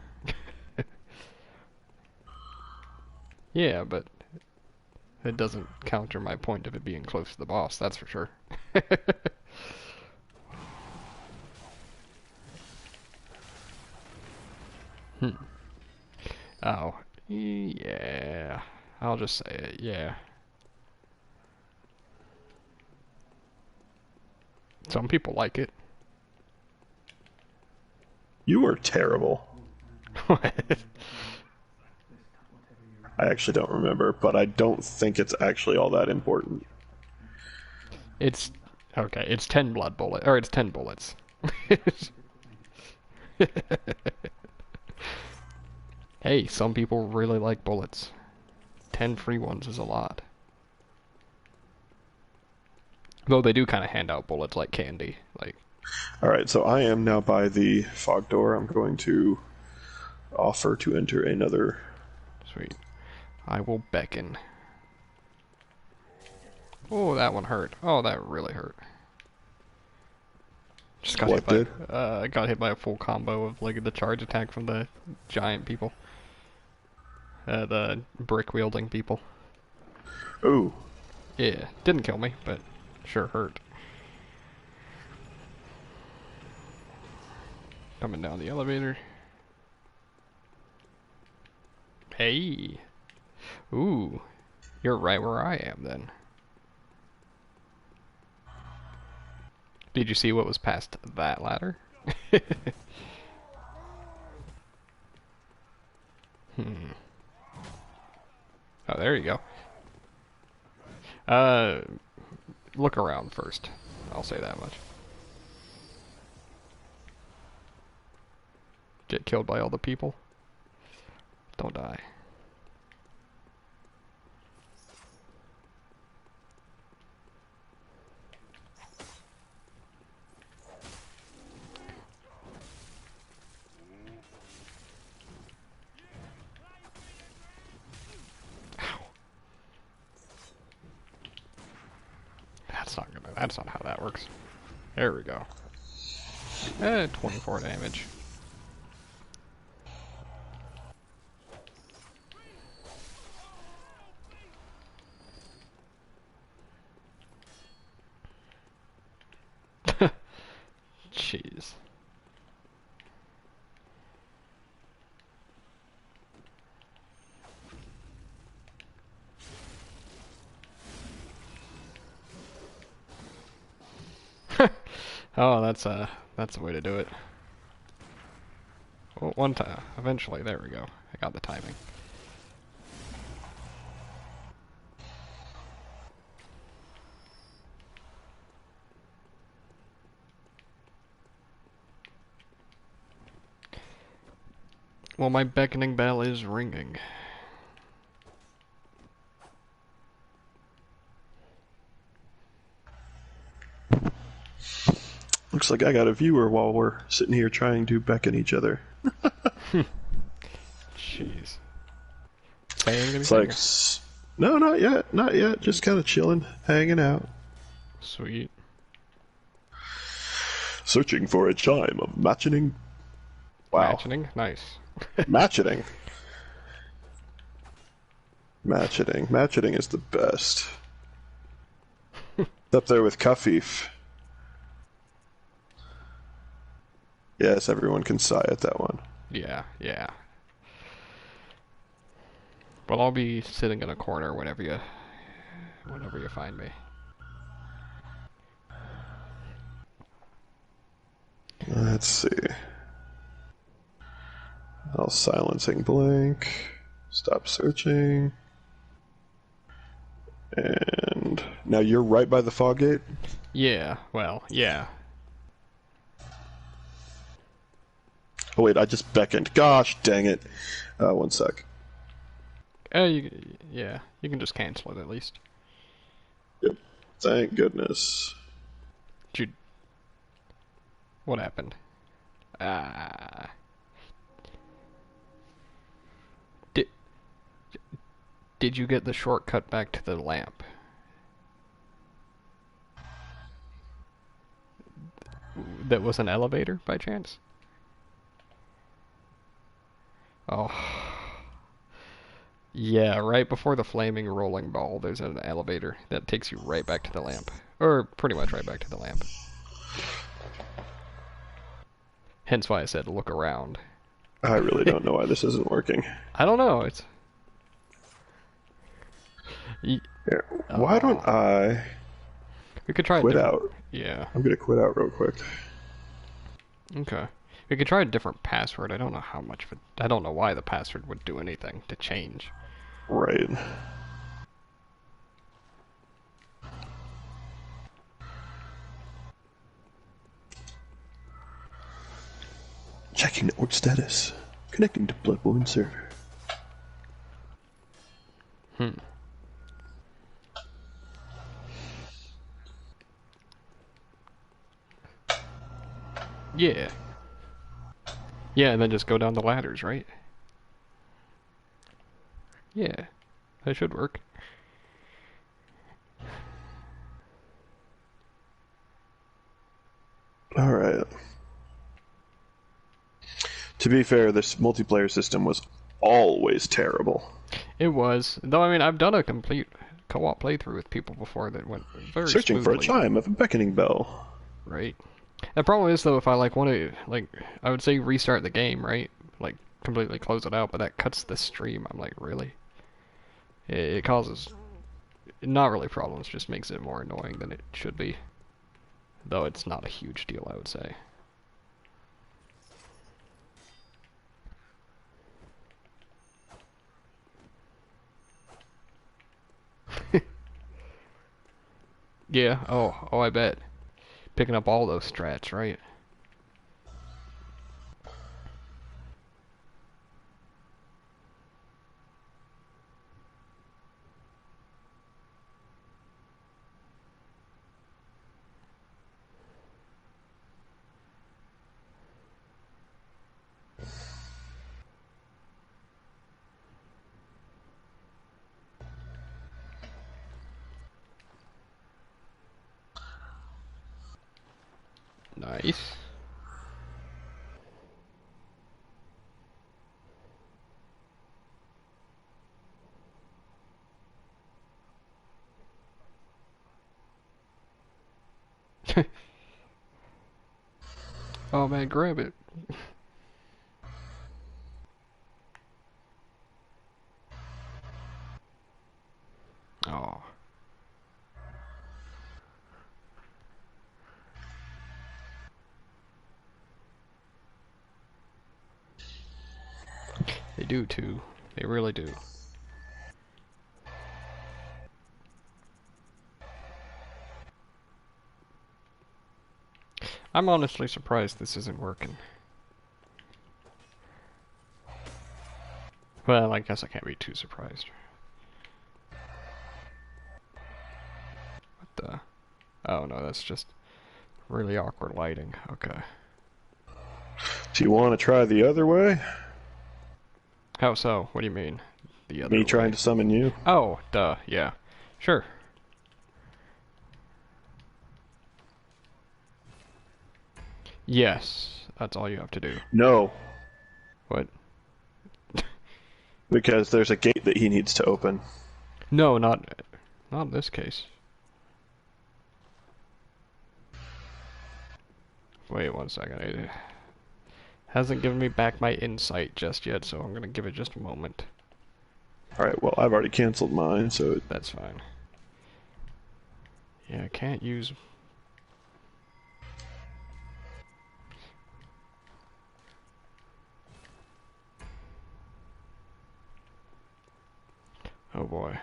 Yeah, but it doesn't counter my point of it being close to the boss, that's for sure. Oh, yeah. I'll just say it, yeah. Some people like it. You are terrible. I actually don't remember, but I don't think it's actually all that important. It's... Okay, it's 10 blood bullets. Or it's 10 bullets. Hey, some people really like bullets. 10 free ones is a lot. Though they do kind of hand out bullets like candy. Like, Alright, so I am now by the fog door. I'm going to offer to enter another. sweet. I will beckon. Oh, that one hurt. Oh, that really hurt. Just got What hit did? by, got hit by a full combo of like the charge attack from the giant people. The brick wielding people. Ooh. Yeah, didn't kill me, but sure hurt. Coming down the elevator. Hey. Ooh. You're right where I am then. Did you see what was past that ladder? Oh, there you go. Look around first. I'll say that much. Get killed by all the people. Don't die. That's not how that works. There we go. 24 damage. Jeez. Oh, that's a way to do it. Well, one time, eventually, there we go. I got the timing. Well, my beckoning bell is ringing. Looks like I got a viewer while we're sitting here trying to beckon each other. Jeez. Saying It's like, no, not yet, not yet. Just kind of chilling, hanging out. Sweet. Searching for a chime of matching. Wow. Matching? Nice. Matching. Matching is the best. It's up there with Kafif. Yes, everyone can sigh at that one. Yeah, yeah. Well, I'll be sitting in a corner whenever you find me. Let's see. I'll silencing blank. Stop searching. And now you're right by the fog gate? Yeah, well, yeah. Oh wait, I just beckoned. Gosh dang it. One sec. Yeah, you can just cancel it at least. Yep. Thank goodness. Dude, what happened? Ah. Did you get the shortcut back to the lamp? That was an elevator, by chance? Oh. Yeah, right before the flaming rolling ball, there's an elevator that takes you right back to the lamp. Or pretty much right back to the lamp. Hence why I said look around. I really don't know why this isn't working. I don't know, it's... Here, why don't I We could try quit out? Yeah. I'm gonna quit out real quick. Okay. We could try a different password. I don't know how much of it... I don't know why the password would do anything to change. Right. Checking network status. Connecting to Bloodborne server. Yeah. Yeah, and then just go down the ladders, right? Yeah. That should work. Alright. To be fair, this multiplayer system was always terrible. It was. Though, I mean, I've done a complete co-op playthrough with people before that went very Searching smoothly. for a chime of a beckoning bell. Right. The problem is, though, if I, like, want to, like, I would say restart the game, right? Like, completely close it out, but that cuts the stream. I'm like, really? It causes, not really problems, just makes it more annoying than it should be. Though it's not a huge deal, I would say. Yeah, oh, I bet. Picking up all those strats, right? Nice. Oh man, grab it. Oh. They do too. They really do. I'm honestly surprised this isn't working. Well, I guess I can't be too surprised. What the? Oh no, that's just really awkward lighting. Okay. Do you want to try the other way? How so? What do you mean? The other Me way? trying to summon you? Oh, duh, yeah. Sure. Yes, that's all you have to do. No, What? because there's a gate that he needs to open. No, not in this case. Wait 1 second. It hasn't given me back my insight just yet, so I'm gonna give it just a moment. Alright, well, I've already canceled mine, so... That's fine. Yeah, I can't use... Oh boy.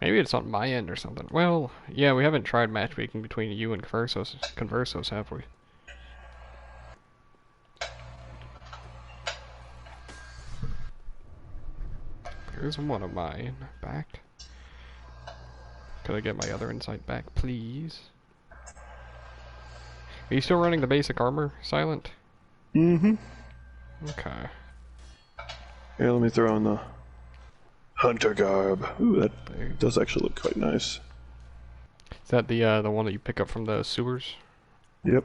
Maybe it's on my end or something. Well, yeah, we haven't tried matchmaking between you and Conversos, have we? Here's one of mine back. Could I get my other insight back, please? Are you still running the basic armor, Silent? Mm-hmm. Okay. Here, let me throw in the hunter garb. Ooh, that There. does actually look quite nice. Is that the one that you pick up from the sewers? Yep.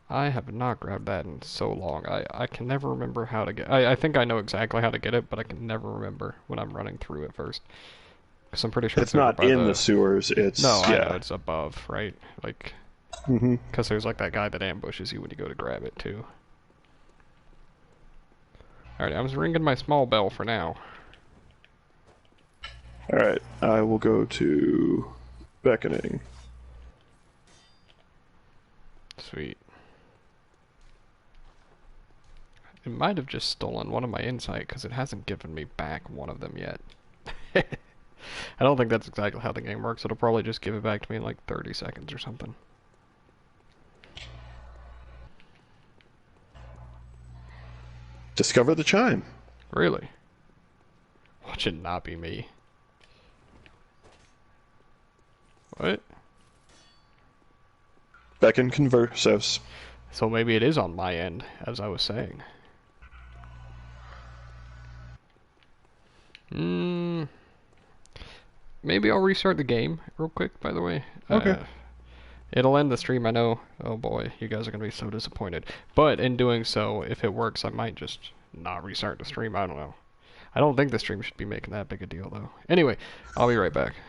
I have not grabbed that in so long. I can never remember how to get... I think I know exactly how to get it, but I can never remember when I'm running through it first. Because I'm pretty sure It's over not by in the sewers, it's... No, yeah. I know, it's above, right? Like... Mm-hmm. Because there's like that guy that ambushes you when you go to grab it, too. Alright, I'm just ringing my small bell for now. Alright, I will go to beckoning. Sweet. It might have just stolen one of my insight, because it hasn't given me back one of them yet. I don't think that's exactly how the game works. It'll probably just give it back to me in like 30 seconds or something. Discover the chime. Really? Watch it not be me. What? Beckon conversos. So maybe it is on my end, as I was saying. Maybe I'll restart the game real quick, by the way. Okay. It'll end the stream, I know. Oh boy, you guys are gonna be so disappointed. But in doing so, if it works, I might just not restart the stream. I don't know. I don't think the stream should be making that big a deal, though. Anyway, I'll be right back.